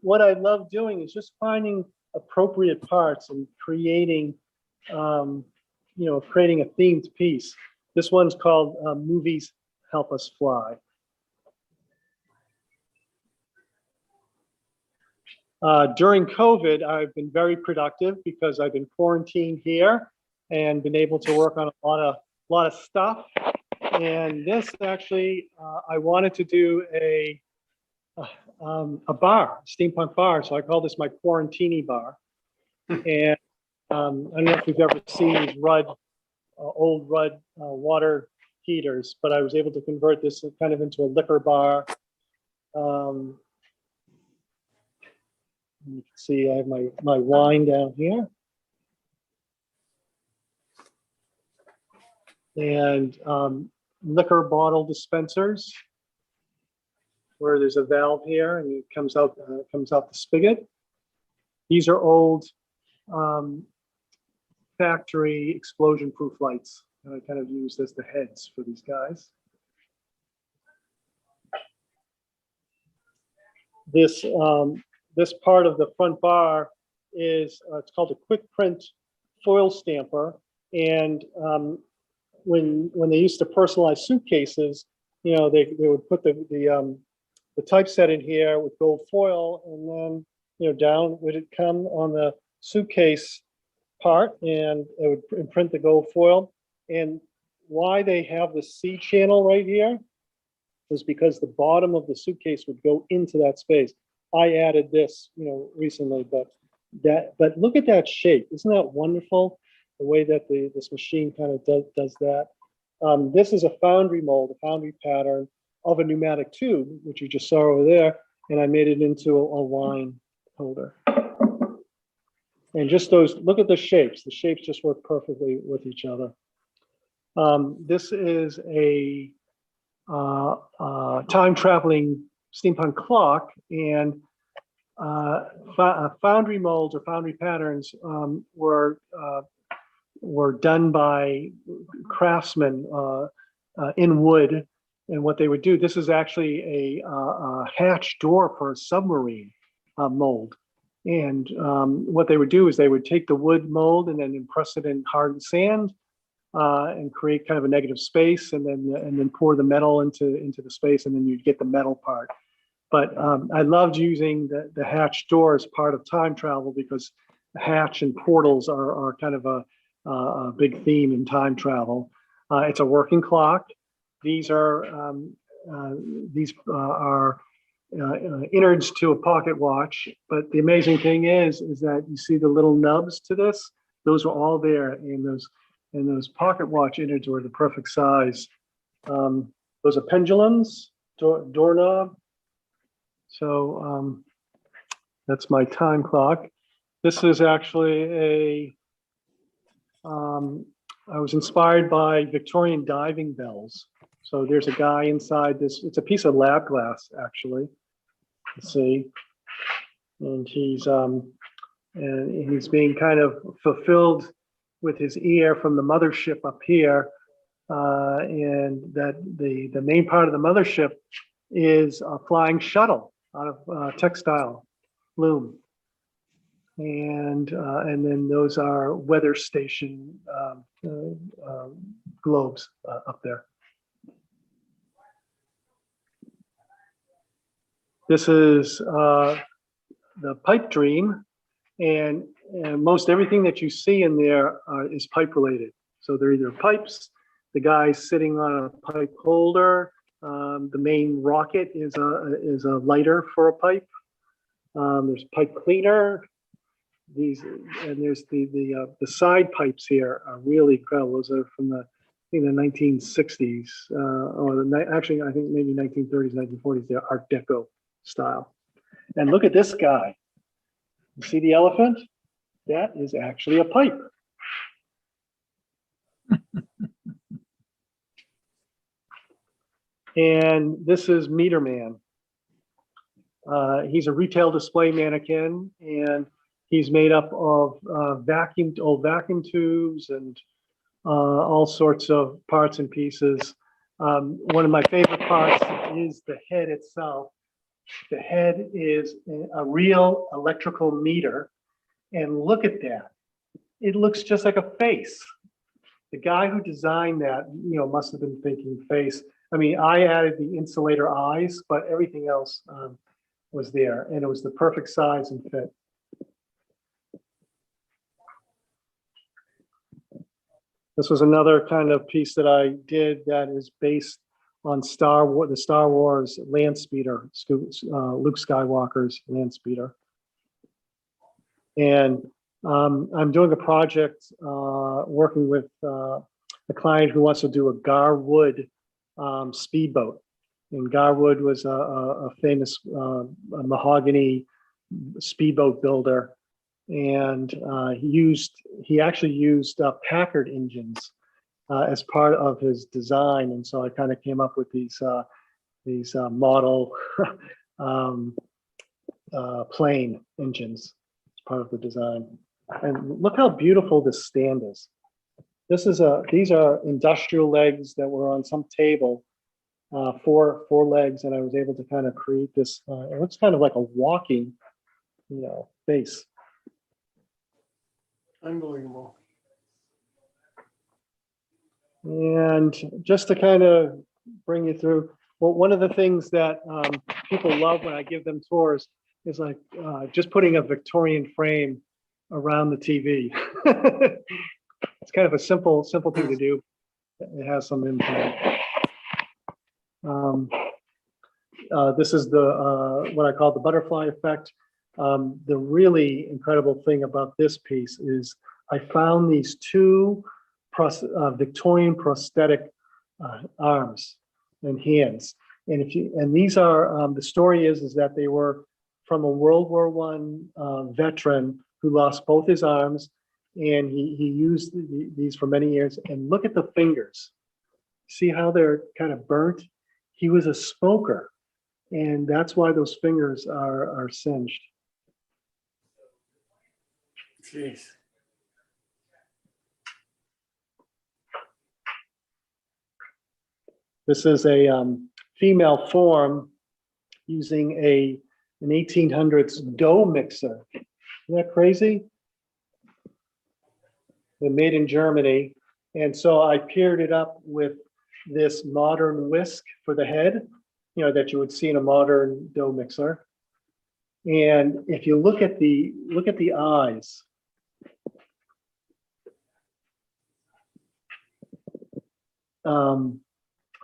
what I love doing is just finding appropriate parts and creating, creating a themed piece. This one's called Movies Help Us Fly. During COVID, I've been very productive because I've been quarantined here and been able to work on a lot of stuff. And this actually, I wanted to do a bar, steampunk bar. So I call this my quarantini bar. And I don't know if you've ever seen these old Rudd water heaters, but I was able to convert this kind of into a liquor bar. You can see I have my wine down here. And liquor bottle dispensers, where there's a valve here and it comes out the spigot. These are old factory explosion-proof lights that I kind of used as the heads for these guys. This part of the front bar is it's called a quick print foil stamper, and when they used to personalize suitcases, they would put the typeset in here with gold foil, and then down would it come on the suitcase part, and it would imprint the gold foil. And why they have the C channel right here was because the bottom of the suitcase would go into that space. I added this, recently, but look at that shape. Isn't that wonderful? The way that this machine kind of does that. This is a foundry mold, a foundry pattern of a pneumatic tube, which you just saw over there, and I made it into a wine holder. And just look at the shapes. The shapes just work perfectly with each other. This is a time-traveling steampunk clock, and foundry molds or foundry patterns were done by craftsmen in wood. And what they would do, this is actually a hatch door for a submarine mold. And what they would do is they would take the wood mold and then impress it in hardened sand and create kind of a negative space, and then pour the metal into the space, and then you'd get the metal part. But I loved using the hatch door as part of time travel, because hatch and portals are kind of a big theme in time travel. It's a working clock. These are innards to a pocket watch. But the amazing thing is that you see the little nubs to this. Those were all there, and those pocket watch innards were the perfect size. Those are pendulums, doorknob. So that's my time clock. This is actually I was inspired by Victorian diving bells. So there's a guy inside this. It's a piece of lab glass, actually. Let's see, and he's being kind of fulfilled with his ear from the mothership up here, and that the main part of the mothership is a flying shuttle out of textile loom, and then those are weather station globes up there. This is the pipe dream, and most everything that you see in there is pipe related. So they're either pipes, the guy's sitting on a pipe holder, the main rocket is a lighter for a pipe. There's pipe cleaner. And there's the side pipes here are really incredible. Those are from the 1960s, actually I think maybe 1930s, 1940s. They're Art Deco style. And look at this guy. You see the elephant? That is actually a pipe. And this is Meter Man. He's a retail display mannequin, and he's made up of old vacuum tubes and all sorts of parts and pieces. One of my favorite parts is the head itself. The head is a real electrical meter, and look at that. It looks just like a face. The guy who designed that, must have been thinking face. I mean, I added the insulator eyes, but everything else was there, and it was the perfect size and fit. This was another kind of piece that I did that is based on the Star Wars land speeder, Luke Skywalker's land speeder. And I'm doing a project working with a client who wants to do a Garwood speedboat. And Garwood was a famous mahogany speedboat builder. And he actually used Packard engines as part of his design. And so I kind of came up with these model plane engines as part of the design. And look how beautiful this stand is. These are industrial legs that were on some table, four legs, and I was able to kind of create this. It looks kind of like a walking, base.
Unbelievable.
And just to kind of bring you through, well, one of the things that people love when I give them tours is like just putting a Victorian frame around the TV. It's kind of a simple thing to do. It has some impact. This is what I call the butterfly effect. The really incredible thing about this piece is I found these two Victorian prosthetic arms and hands, and these are the story is that they were from a World War I veteran who lost both his arms, and he used these for many years. And look at the fingers. See how they're kind of burnt? He was a smoker, and that's why those fingers are singed.
Jeez.
This is a female form using an 1800s dough mixer. Isn't that crazy? They're made in Germany. And so I paired it up with this modern whisk for the head, that you would see in a modern dough mixer. And if you look at the eyes,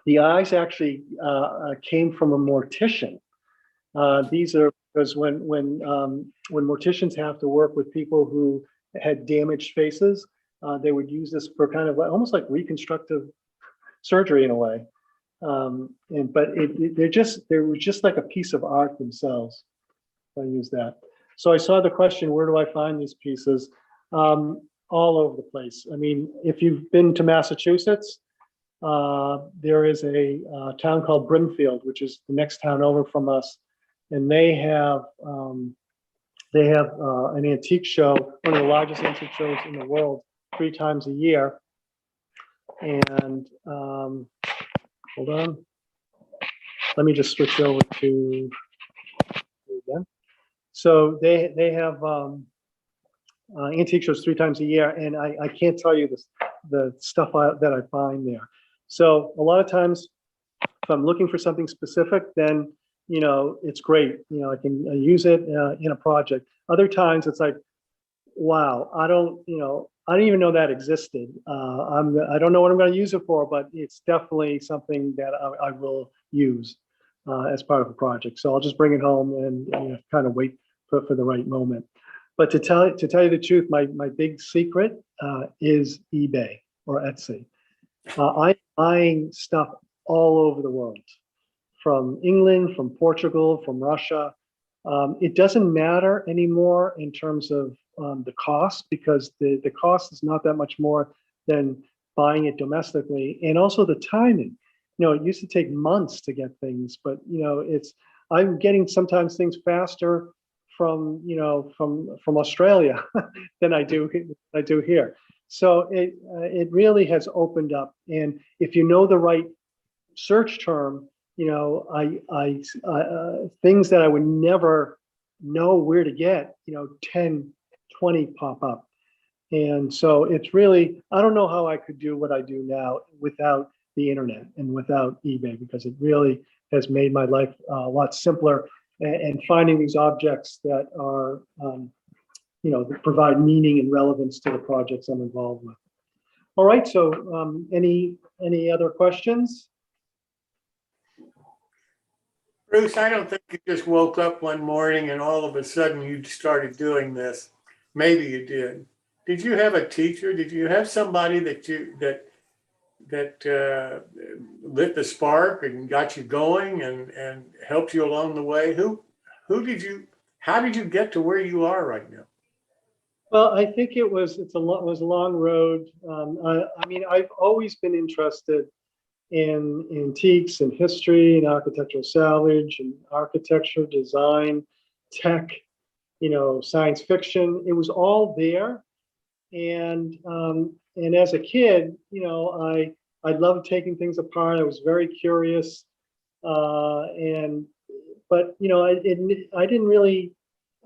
the eyes actually came from a mortician. These are because when morticians have to work with people who had damaged faces, they would use this for kind of almost like reconstructive surgery in a way. But they were just like a piece of art themselves. I use that. So I saw the question, where do I find these pieces? All over the place. I mean, if you've been to Massachusetts, there is a town called Brimfield, which is the next town over from us, and they have an antique show, one of the largest antique shows in the world, 3 times a year. And hold on, let me just switch over to again. So they have antique shows 3 times a year, and I can't tell you the stuff that I find there. So a lot of times, if I'm looking for something specific, then it's great. I can use it in a project. Other times, it's like, wow, I don't even know that existed. I don't know what I'm going to use it for, but it's definitely something that I will use as part of a project. So I'll just bring it home and kind of wait for the right moment. But to tell you the truth, my big secret is eBay or Etsy. I'm buying stuff all over the world, from England, from Portugal, from Russia. It doesn't matter anymore in terms of the cost, because the cost is not that much more than buying it domestically, and also the timing. it used to take months to get things, but I'm getting sometimes things faster from Australia than I do here. So it really has opened up. And if you know the right search term, things that I would never know where to get, 10, 20 pop up. And so it's really, I don't know how I could do what I do now without the internet and without eBay, because it really has made my life a lot simpler, and finding these objects that are, that provide meaning and relevance to the projects I'm involved with. All right, so any other questions?
Bruce, I don't think you just woke up one morning and all of a sudden you started doing this. Maybe you did. Did you have a teacher? Did you have somebody that lit the spark and got you going and helped you along the way? How did you get to where you are right now?
Well, I think it was a long road. I mean, I've always been interested in antiques and history and architectural salvage and architecture, design, tech, science fiction. It was all there. And as a kid, I loved taking things apart. I was very curious, but I didn't really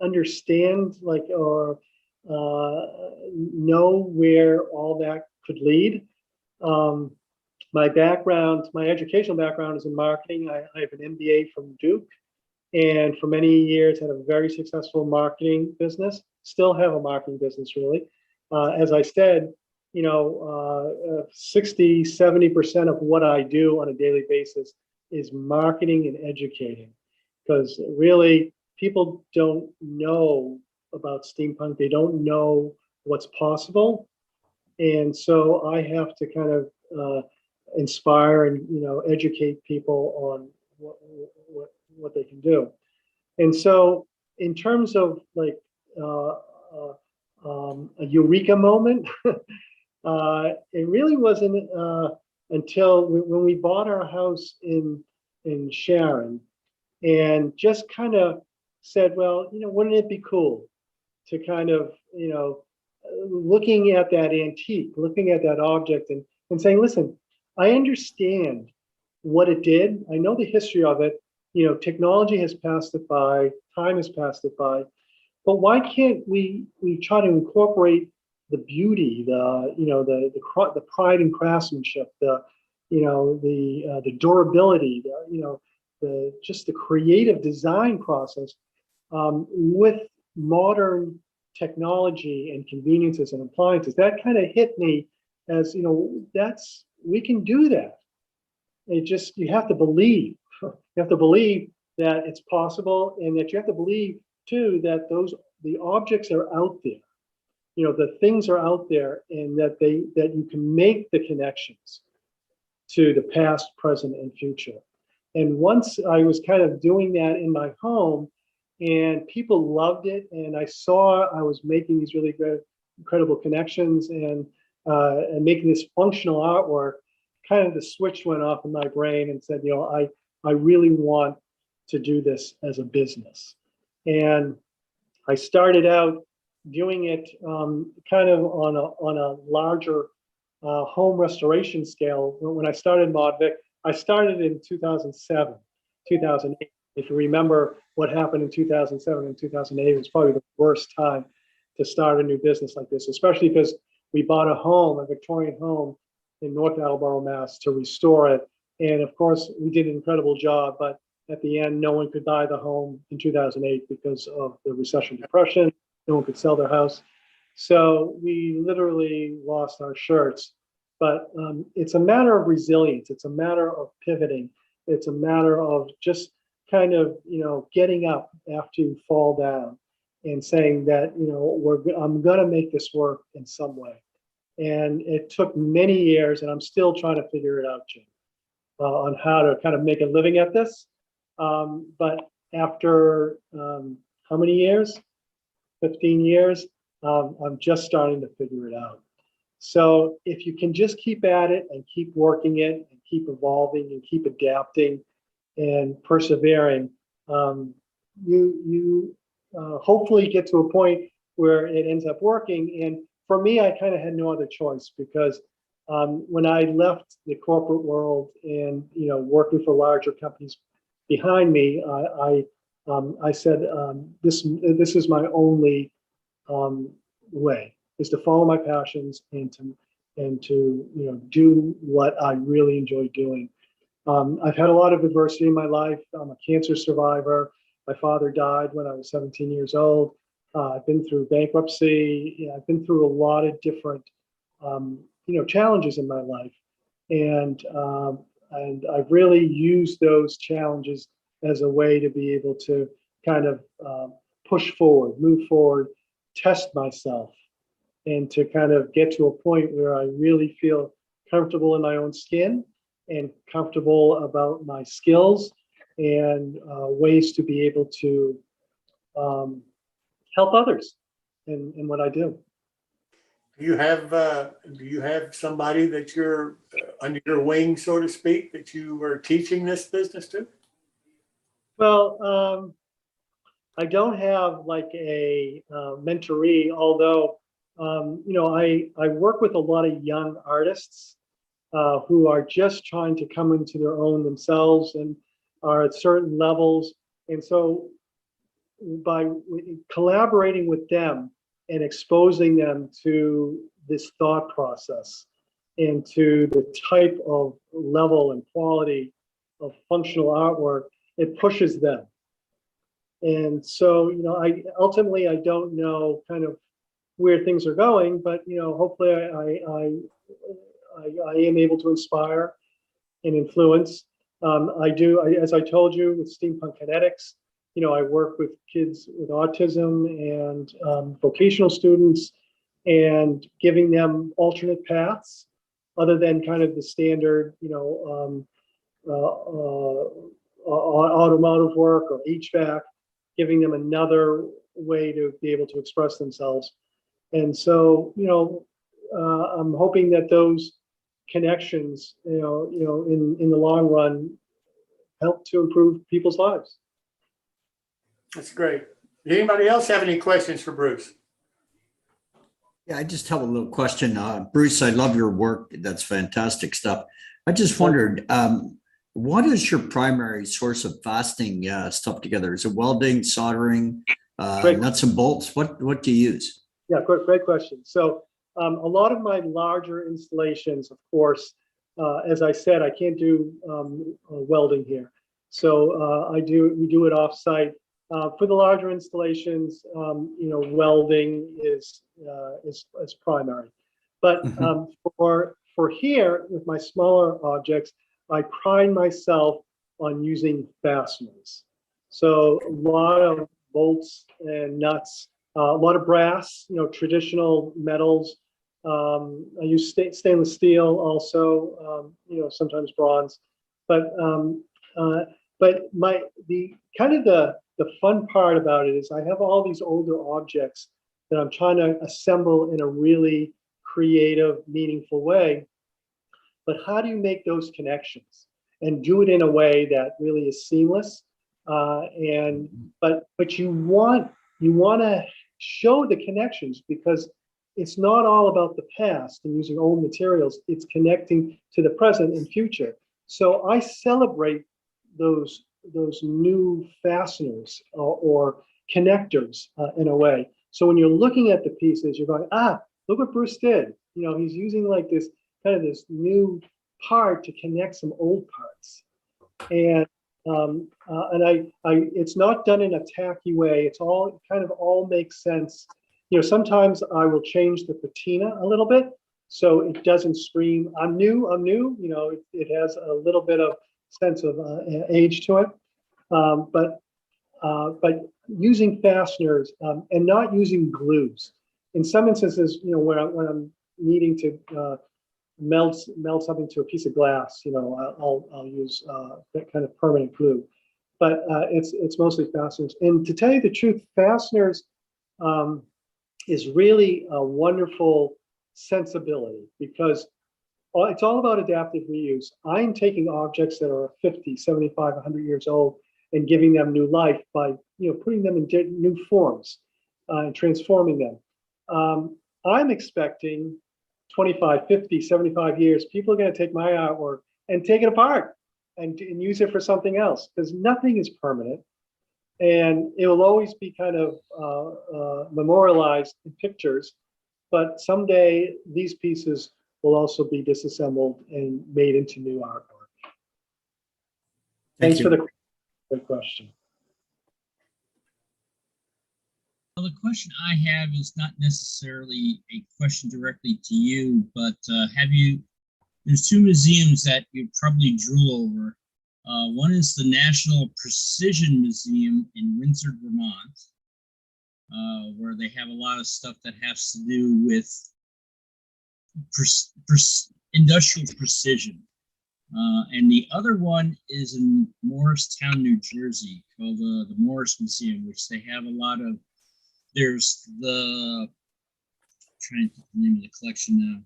understand or know where all that could lead. My educational background is in marketing. I have an MBA from Duke, and for many years had a very successful marketing business. Still have a marketing business, really. As I said, 60, 70% of what I do on a daily basis is marketing and educating, because really people don't know about steampunk. They don't know what's possible. And so I have to kind of inspire and, educate people on what they can do. And so in terms of a eureka moment, it really wasn't until when we bought our house in Sharon, and just kind of said, well, wouldn't it be cool to kind of, looking at that antique, looking at that object and saying, listen, I understand what it did. I know the history of it. Technology has passed it by, time has passed it by. But why can't we try to incorporate the beauty, the pride and craftsmanship, the durability, just the creative design process with modern technology and conveniences and appliances? That kind of hit me as, we can do that. You have to believe. You have to believe that it's possible, and that you have to believe too that the objects are out there. The things are out there, and that you can make the connections to the past, present, and future. And once I was kind of doing that in my home, and people loved it, and I saw I was making these really good, incredible connections and making this functional artwork, kind of the switch went off in my brain and said, I really want to do this as a business. And I started out doing it kind of on a larger home restoration scale. When I started Modvic, I started in 2007, 2008. If you remember what happened in 2007 and 2008, it was probably the worst time to start a new business like this, especially because we bought a Victorian home in North Attleboro, Mass, to restore it. And of course, we did an incredible job, but at the end, no one could buy the home in 2008 because of the recession depression. No one could sell their house. So we literally lost our shirts. But it's a matter of resilience. It's a matter of pivoting. It's a matter of just kind of, getting up after you fall down and saying that, I'm going to make this work in some way. And it took many years, and I'm still trying to figure it out, Jim, on how to kind of make a living at this. But after how many years? 15 years, I'm just starting to figure it out. So if you can just keep at it and keep working it and keep evolving and keep adapting and persevering, you hopefully get to a point where it ends up working. And for me, I kind of had no other choice, because when I left the corporate world and working for larger companies behind me, I said this is my only way, is to follow my passions and to do what I really enjoy doing. I've had a lot of adversity in my life. I'm a cancer survivor. My father died when I was 17 years old. I've been through bankruptcy. I've been through a lot of different challenges in my life, and I've really used those challenges as a way to be able to kind of push forward, move forward, test myself, and to kind of get to a point where I really feel comfortable in my own skin and comfortable about my skills and ways to be able to help others in what I do.
Do you have somebody that you're under your wing, so to speak, that you were teaching this business to?
Well, I don't have like a mentoree, although I work with a lot of young artists who are just trying to come into their own themselves and are at certain levels. And so by collaborating with them and exposing them to this thought process and to the type of level and quality of functional artwork, it pushes them. And so, I ultimately, I don't know kind of where things are going, but, hopefully I am able to inspire and influence. As I told you, with Steampunk Kinetics, I work with kids with autism and vocational students, and giving them alternate paths other than kind of the standard, automotive work or HVAC, giving them another way to be able to express themselves. And so, I'm hoping that those connections, in the long run, help to improve people's lives.
That's great. Does anybody else have any questions for Bruce?
Yeah, I just have a little question. Bruce, I love your work. That's fantastic stuff. I just wondered, what is your primary source of fastening stuff together? Is it welding, soldering, nuts and bolts? What do you use?
Yeah, great question. So a lot of my larger installations, of course, as I said, I can't do welding here. So we do it off-site. For the larger installations, welding is primary. But for here, with my smaller objects, I pride myself on using fasteners. So a lot of bolts and nuts, a lot of brass, traditional metals. I use stainless steel also, sometimes bronze. But the fun part about it is I have all these older objects that I'm trying to assemble in a really creative, meaningful way. But how do you make those connections and do it in a way that really is seamless? But you want to show the connections, because it's not all about the past and using old materials. It's connecting to the present and future. So I celebrate those new fasteners or connectors in a way. So when you're looking at the pieces, you're going, look what Bruce did. He's using like this kind of this new part to connect some old parts. And it's not done in a tacky way. It's all kind of all makes sense. Sometimes I will change the patina a little bit so it doesn't scream, I'm new. It has a little bit of sense of age to it. But using fasteners and not using glues. In some instances, when I'm needing to meld something to a piece of glass, I'll use that kind of permanent glue. But it's mostly fasteners. And to tell you the truth, fasteners is really a wonderful sensibility, because it's all about adaptive reuse. I'm taking objects that are 50, 75, 100 years old and giving them new life by, putting them in new forms and transforming them. I'm expecting 25, 50, 75 years, people are going to take my artwork and take it apart and use it for something else, because nothing is permanent. And it will always be kind of memorialized in pictures, but someday these pieces will also be disassembled and made into new artwork. Thanks for the question.
Well, the question I have is not necessarily a question directly to you, but there's two museums that you probably drool over. One is the National Precision Museum in Windsor, Vermont, where they have a lot of stuff that has to do with industrial precision. And the other one is in Morristown, New Jersey, called the Morris Museum, which they have a lot of. There's I'm trying to think the name of the collection now.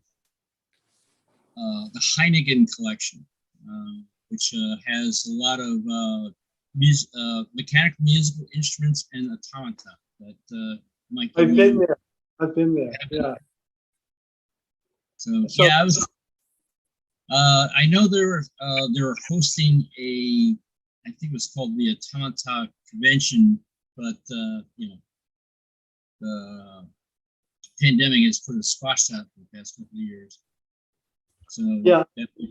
The Heineken collection, which has a lot of mechanical musical instruments and automata that might.
I've been there. I've been there. Yeah.
So yeah, I know they were hosting I think it was called the Automata Convention, but the pandemic has put a squash that for the past couple of years. So
yeah,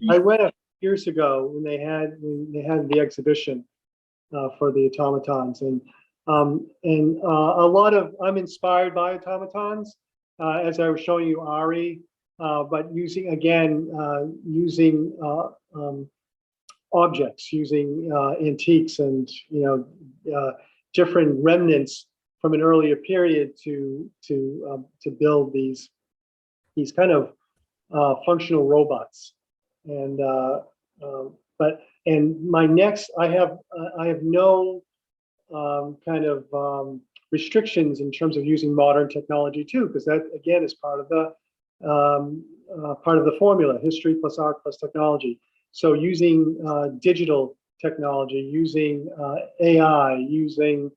I went a few years ago when they had the exhibition for the automatons, and a lot of I'm inspired by automatons, as I was showing you Ari, but using objects, using antiques and different remnants from an earlier period to build these kind of functional robots. And my next, I have no kind of restrictions in terms of using modern technology too, because that again is part of the formula: history plus art plus technology. So using digital technology, using AI, using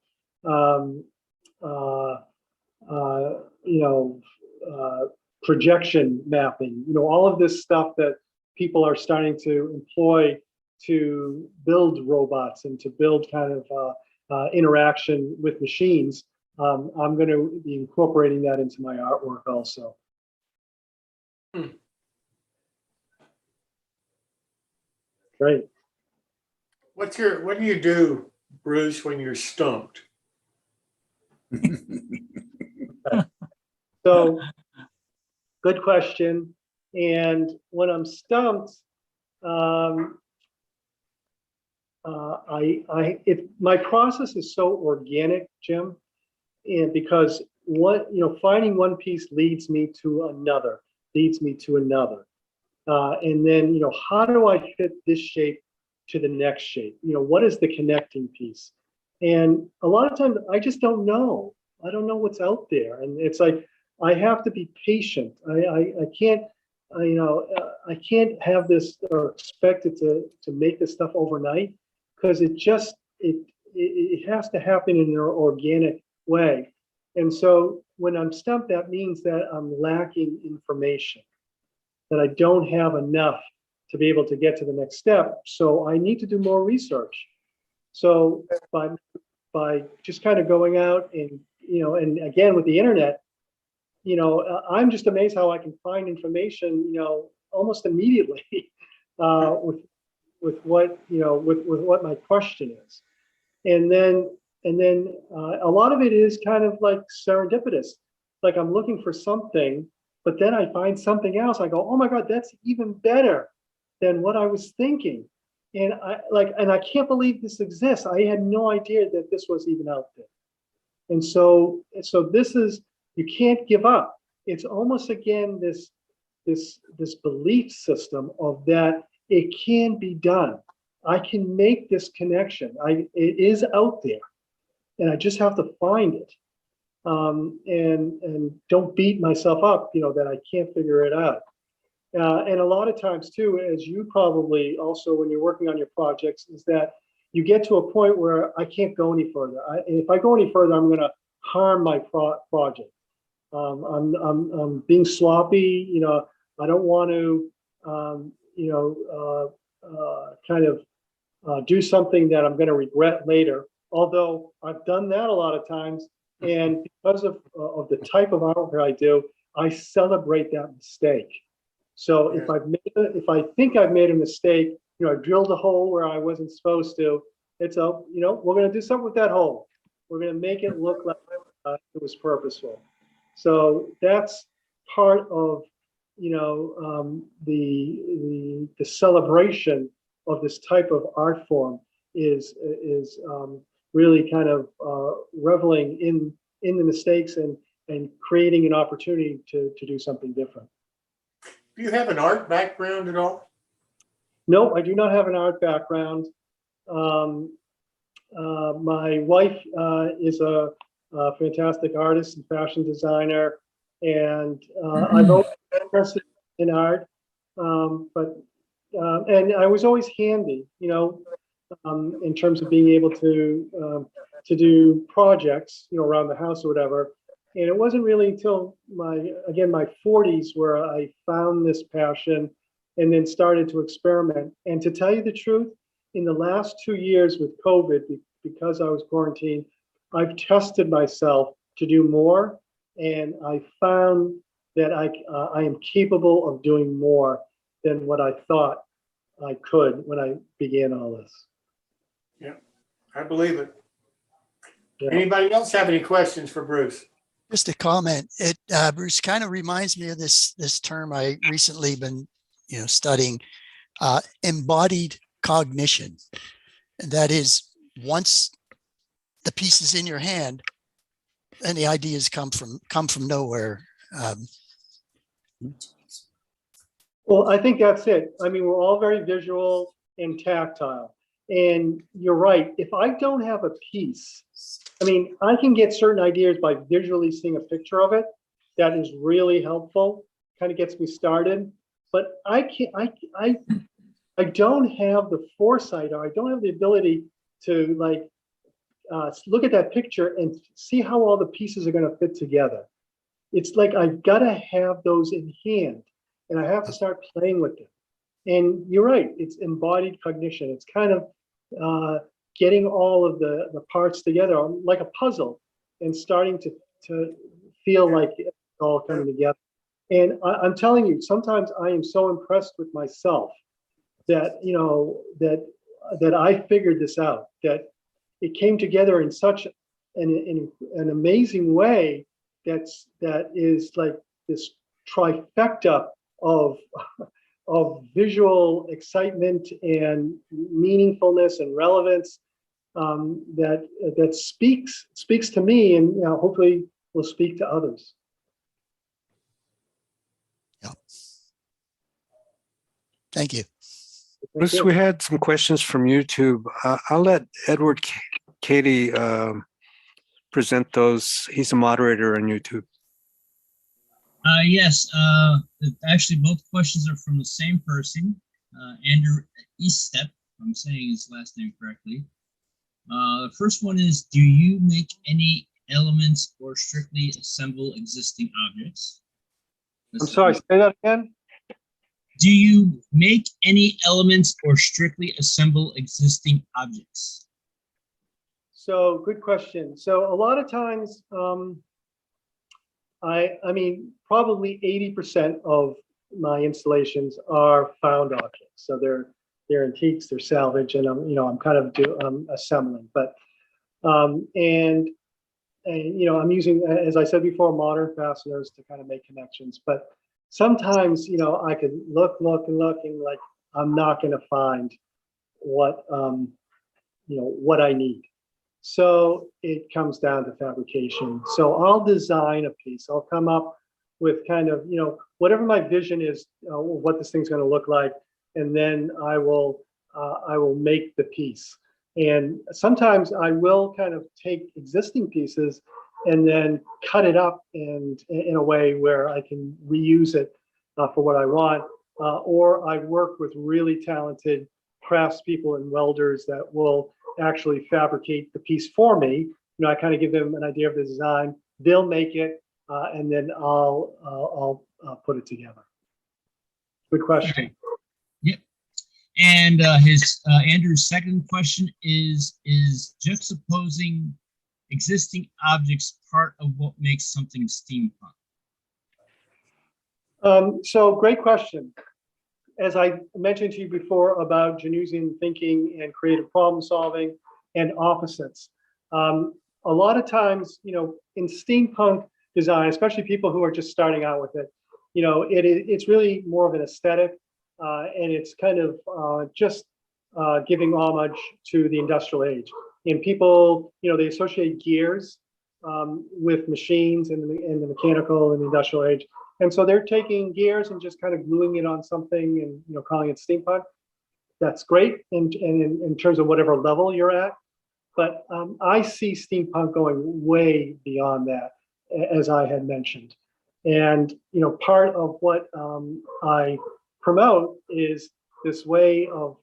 projection mapping, all of this stuff that people are starting to employ to build robots and to build kind of interaction with machines. I'm going to be incorporating that into my artwork also. Great.
What do you do, Bruce, when you're stumped?
So, good question. And when I'm stumped, my process is so organic, Jim, and because finding one piece leads me to another, and then how do I fit this shape to the next shape? What is the connecting piece? And a lot of times I just don't know. I don't know what's out there, and it's like I have to be patient. I can't I can't have this or expect it to make this stuff overnight, because it has to happen in an organic way. And so when I'm stumped, that means that I'm lacking information, that I don't have enough to be able to get to the next step. So I need to do more research. So by just kind of going out and, and again, with the internet, I'm just amazed how I can find information, almost immediately with what my question is. And then a lot of it is kind of like serendipitous. Like I'm looking for something, but then I find something else. I go, oh my God, that's even better than what I was thinking. And I can't believe this exists. I had no idea that this was even out there. And so this is, you can't give up. It's almost again this belief system of that it can be done. I can make this connection. It is out there, and I just have to find it. and don't beat myself up, that I can't figure it out. And a lot of times too, as you probably also, when you're working on your projects, is that you get to a point where I can't go any further. If I go any further, I'm going to harm my project. I'm being sloppy. I don't want to, do something that I'm going to regret later. Although I've done that a lot of times, and because of the type of artwork I do, I celebrate that mistake. So
Yeah.
if I think I've made a mistake, I drilled a hole where I wasn't supposed to. We're going to do something with that hole. We're going to make it look like it was purposeful. So that's part of, the celebration of this type of art form is really kind of reveling in the mistakes and creating an opportunity to do something different.
Do you have an art background at all?
No, I do not have an art background. My wife is a fantastic artist and fashion designer, and I've always been interested in art, and I was always handy, in terms of being able to do projects, around the house or whatever. And it wasn't really until my 40s where I found this passion and then started to experiment. And to tell you the truth, in the last 2 years with COVID, because I was quarantined, I've tested myself to do more. And I found that I am capable of doing more than what I thought I could when I began all this.
Yeah, I believe it.
Yeah.
Anybody else have any questions for Bruce?
Just a comment. Bruce, kind of reminds me of this term I recently been, studying, embodied cognition. And that is, once the piece is in your hand, and the ideas come from nowhere.
Well, I think that's it. I mean, we're all very visual and tactile. And you're right. If I don't have a piece, I can get certain ideas by visually seeing a picture of it. That is really helpful. Kind of gets me started. But I don't have the foresight, or I don't have the ability to look at that picture and see how all the pieces are going to fit together. It's like I've got to have those in hand, and I have to start playing with them. And you're right, it's embodied cognition. It's kind of getting all of the parts together like a puzzle and starting to feel like it's all coming together. And I'm telling you, sometimes I am so impressed with myself that, that I figured this out, that it came together in such an amazing way that is like this trifecta of visual excitement and meaningfulness and relevance that speaks to me, and hopefully will speak to others.
Yeah. Thank you.
Bruce, we had some questions from YouTube. I'll let Edward Katie present those. He's a moderator on YouTube.
Yes, actually both questions are from the same person, Andrew Eastep, if I'm saying his last name correctly. The first one is, do you make any elements or strictly assemble existing objects?
I'm sorry, say that again?
Do you make any elements or strictly assemble existing objects?
So good question. So a lot of times, I mean, probably 80% of my installations are found objects. So they're antiques, they're salvage, and I'm kind of assembling. But and I'm using, as I said before, modern fasteners to kind of make connections. But sometimes I could look and like I'm not going to find what what I need. So it comes down to fabrication. So I'll design a piece. I'll come up with kind of, whatever my vision is, what this thing's going to look like, and then I will make the piece. And sometimes I will kind of take existing pieces and then cut it up and in a way where I can reuse it for what I want. Or I work with really talented craftspeople and welders that will actually fabricate the piece for me. You know, I kind of give them an idea of the design. They'll make it, and then I'll put it together. Good question.
Okay. Yep. And Andrew's second question is juxtaposing existing objects part of what makes something steampunk?
So great question. As I mentioned to you before about Janusian thinking and creative problem solving and opposites, a lot of times, you know, in steampunk design, especially people who are just starting out with it, you know, it's really more of an aesthetic, and it's kind of just giving homage to the industrial age. And people, you know, they associate gears with machines and the mechanical and the industrial age. And so they're taking gears and just kind of gluing it on something and, you know, calling it steampunk. That's great in terms of whatever level you're at. But I see steampunk going way beyond that, as I had mentioned. And, you know, part of what I promote is this way of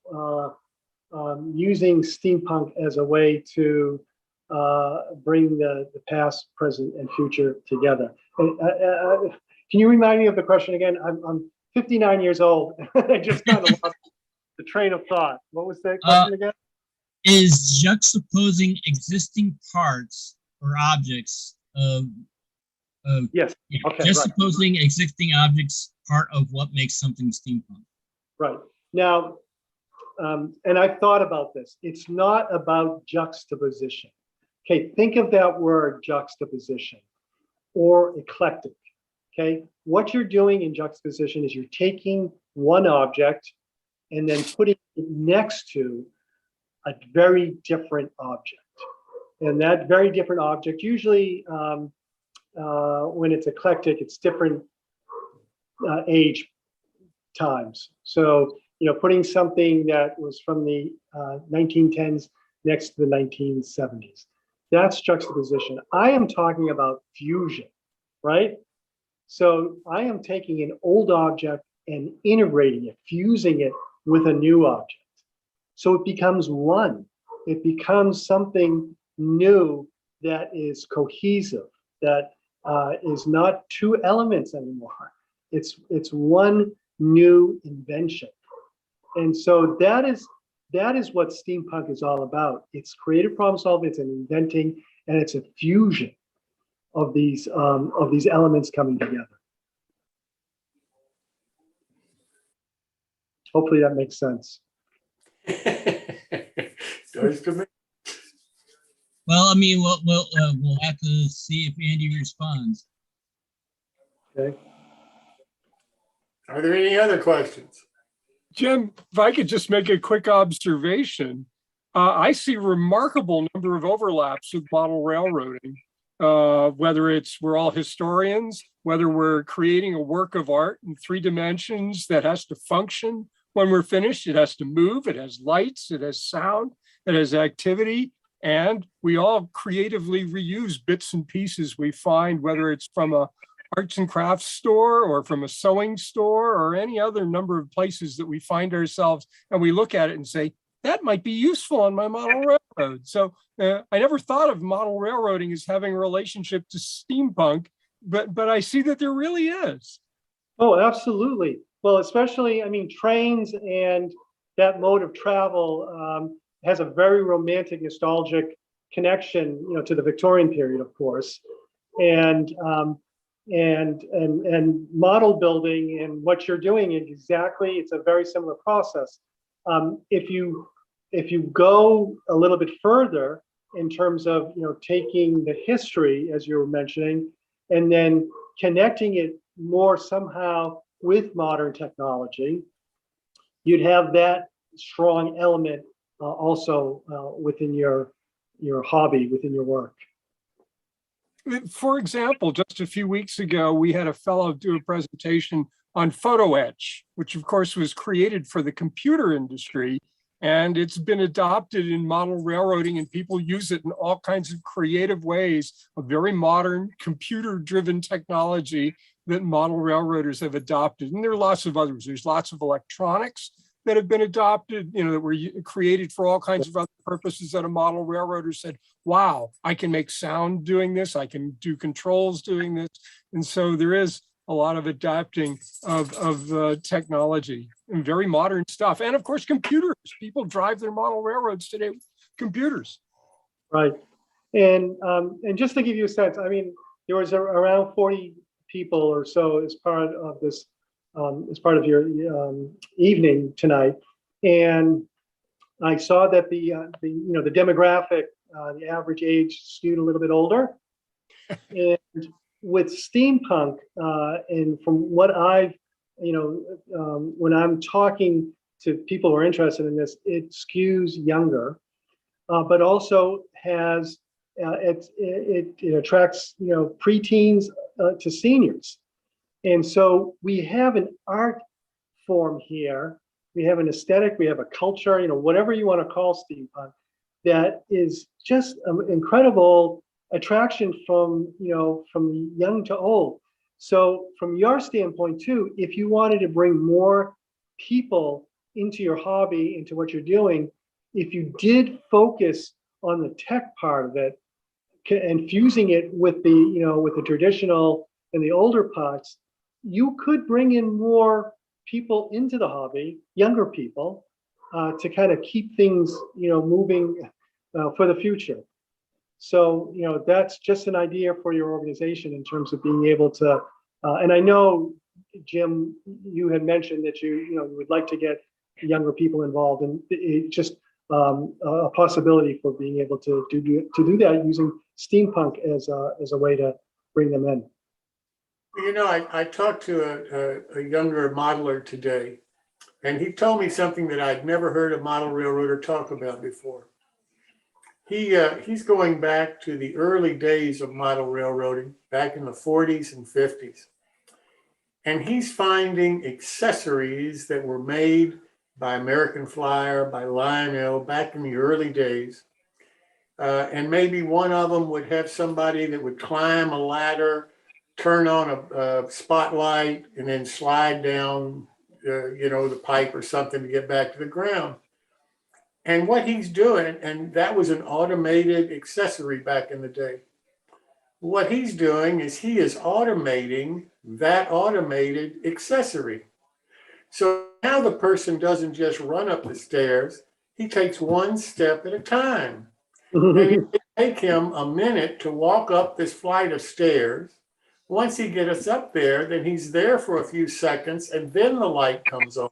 using steampunk as a way to bring the past, present, and future together. And, can you remind me of the question again? I'm 59 years old. I just kind of lost the train of thought. What was the question again?
Is juxtaposing existing parts or objects of
Yes.
yeah,
Okay,
juxtaposing existing objects part of what makes something steampunk?
Right. Now, and I've thought about this. It's not about juxtaposition. Okay, think of that word juxtaposition or eclectic. Okay, what you're doing in juxtaposition is you're taking one object and then putting it next to a very different object. And that very different object, usually when it's eclectic, it's different age times. So, you know, putting something that was from the 1910s next to the 1970s. That's juxtaposition. I am talking about fusion, right? So I am taking an old object and integrating it, fusing it with a new object. So it becomes one. It becomes something new that is cohesive, that is not two elements anymore. It's one new invention. And so that is what steampunk is all about. It's creative problem solving, it's an inventing, and it's a fusion of these elements coming together. Hopefully that makes sense.
Does to me.
Well, I mean, we'll have to see if Andy responds.
Okay.
Are there any other questions?
Jim, if I could just make a quick observation, I see a remarkable number of overlaps with model railroading. Whether we're all historians, whether we're creating a work of art in 3 dimensions that has to function when we're finished, it has to move, it has lights, it has sound, it has activity, and we all creatively reuse bits and pieces we find, whether it's from a arts and crafts store or from a sewing store or any other number of places that we find ourselves, and we look at it and say, that might be useful on my model railroad. So I never thought of model railroading as having a relationship to steampunk, but I see that there really is.
Oh, absolutely. Well, especially, I mean, trains and that mode of travel has a very romantic, nostalgic connection, you know, to the Victorian period, of course, and model building and what you're doing is exactly, it's a very similar process. If you go a little bit further in terms of, you know, taking the history, as you were mentioning, and then connecting it more somehow with modern technology, you'd have that strong element also within your hobby, within your work.
For example, just a few weeks ago, we had a fellow do a presentation on photo etch, which of course was created for the computer industry. And it's been adopted in model railroading, and people use it in all kinds of creative ways, a very modern computer-driven technology that model railroaders have adopted. And there are lots of others. There's lots of electronics that have been adopted, that were created for all kinds of other purposes, that a model railroader said, wow, I can make sound doing this. I can do controls doing this. And so there is a lot of adapting of technology and very modern stuff. And of course, computers. People drive their model railroads today with computers.
Right. And just to give you a sense, I mean, there was around 40 people or so as part of this, as part of your evening tonight. And I saw that the demographic, the average age skewed a little bit older. And with steampunk, and from what I've, when I'm talking to people who are interested in this, it skews younger, but also has, it attracts, preteens to seniors. And so we have an art form here, we have an aesthetic, we have a culture, whatever you want to call steampunk, that is just an incredible attraction from young to old. So from your standpoint too, if you wanted to bring more people into your hobby, into what you're doing, if you did focus on the tech part of it and fusing it with the traditional and the older parts, you could bring in more people into the hobby, younger people, to kind of keep things moving for the future. So, that's just an idea for your organization in terms of being able to, and I know, Jim, you had mentioned that you would like to get younger people involved, and it's just a possibility for being able to do that using steampunk as a way to bring them in.
I talked to a younger modeler today, and he told me something that I'd never heard a model railroader talk about before. He's going back to the early days of model railroading, back in the 40s and 50s. And he's finding accessories that were made by American Flyer, by Lionel, back in the early days. And maybe one of them would have somebody that would climb a ladder, turn on a spotlight, and then slide down, the pipe or something to get back to the ground. And what he's doing, and that was an automated accessory back in the day. What he's doing is he is automating that automated accessory. So now the person doesn't just run up the stairs, he takes one step at a time. And it can take him a minute to walk up this flight of stairs. Once he gets up there, then he's there for a few seconds, and then the light comes on.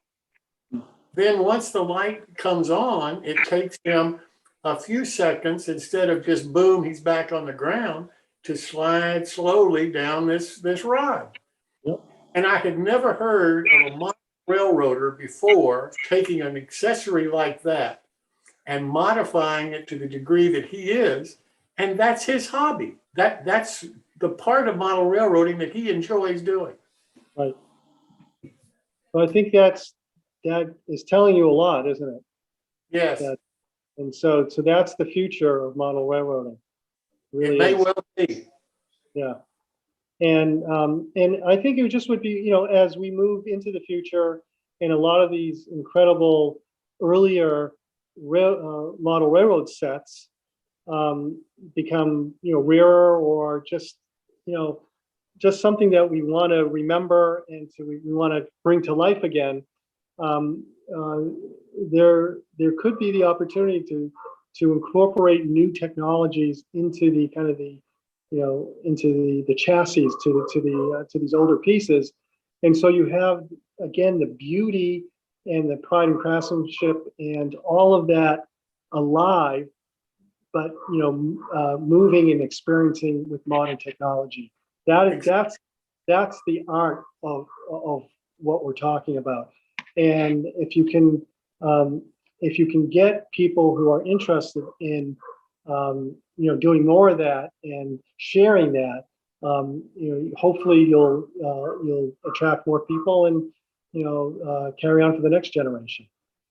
Then once the light comes on, it takes him a few seconds, instead of just boom, he's back on the ground, to slide slowly down this rod.
Yep.
And I had never heard of a model railroader before taking an accessory like that and modifying it to the degree that he is. And that's his hobby. That's the part of model railroading that he enjoys doing.
Right. Well, I think that is telling you a lot, isn't it?
Yes.
And so that's the future of model railroading. Really
it may
is.
well be.
Yeah. And I think it just would be, as we move into the future and a lot of these incredible earlier model railroad sets become, rarer, or just something that we want to remember and we want to bring to life again. There could be the opportunity to incorporate new technologies into the kind of into the chassis to these older pieces. And so you have, again, the beauty and the pride and craftsmanship and all of that alive, but moving and experiencing with modern technology. That's the art of what we're talking about. And if you can get people who are interested in doing more of that and sharing that, hopefully you'll attract more people and carry on for the next generation.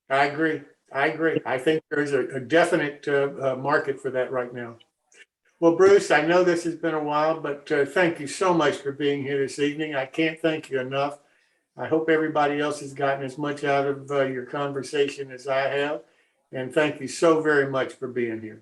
I agree. I agree. I think there's a definite market for that right now. Well, Bruce, I know this has been a while, but thank you so much for being here this evening. I can't thank you enough. I hope everybody else has gotten as much out of your conversation as I have. And thank you so very much for being here.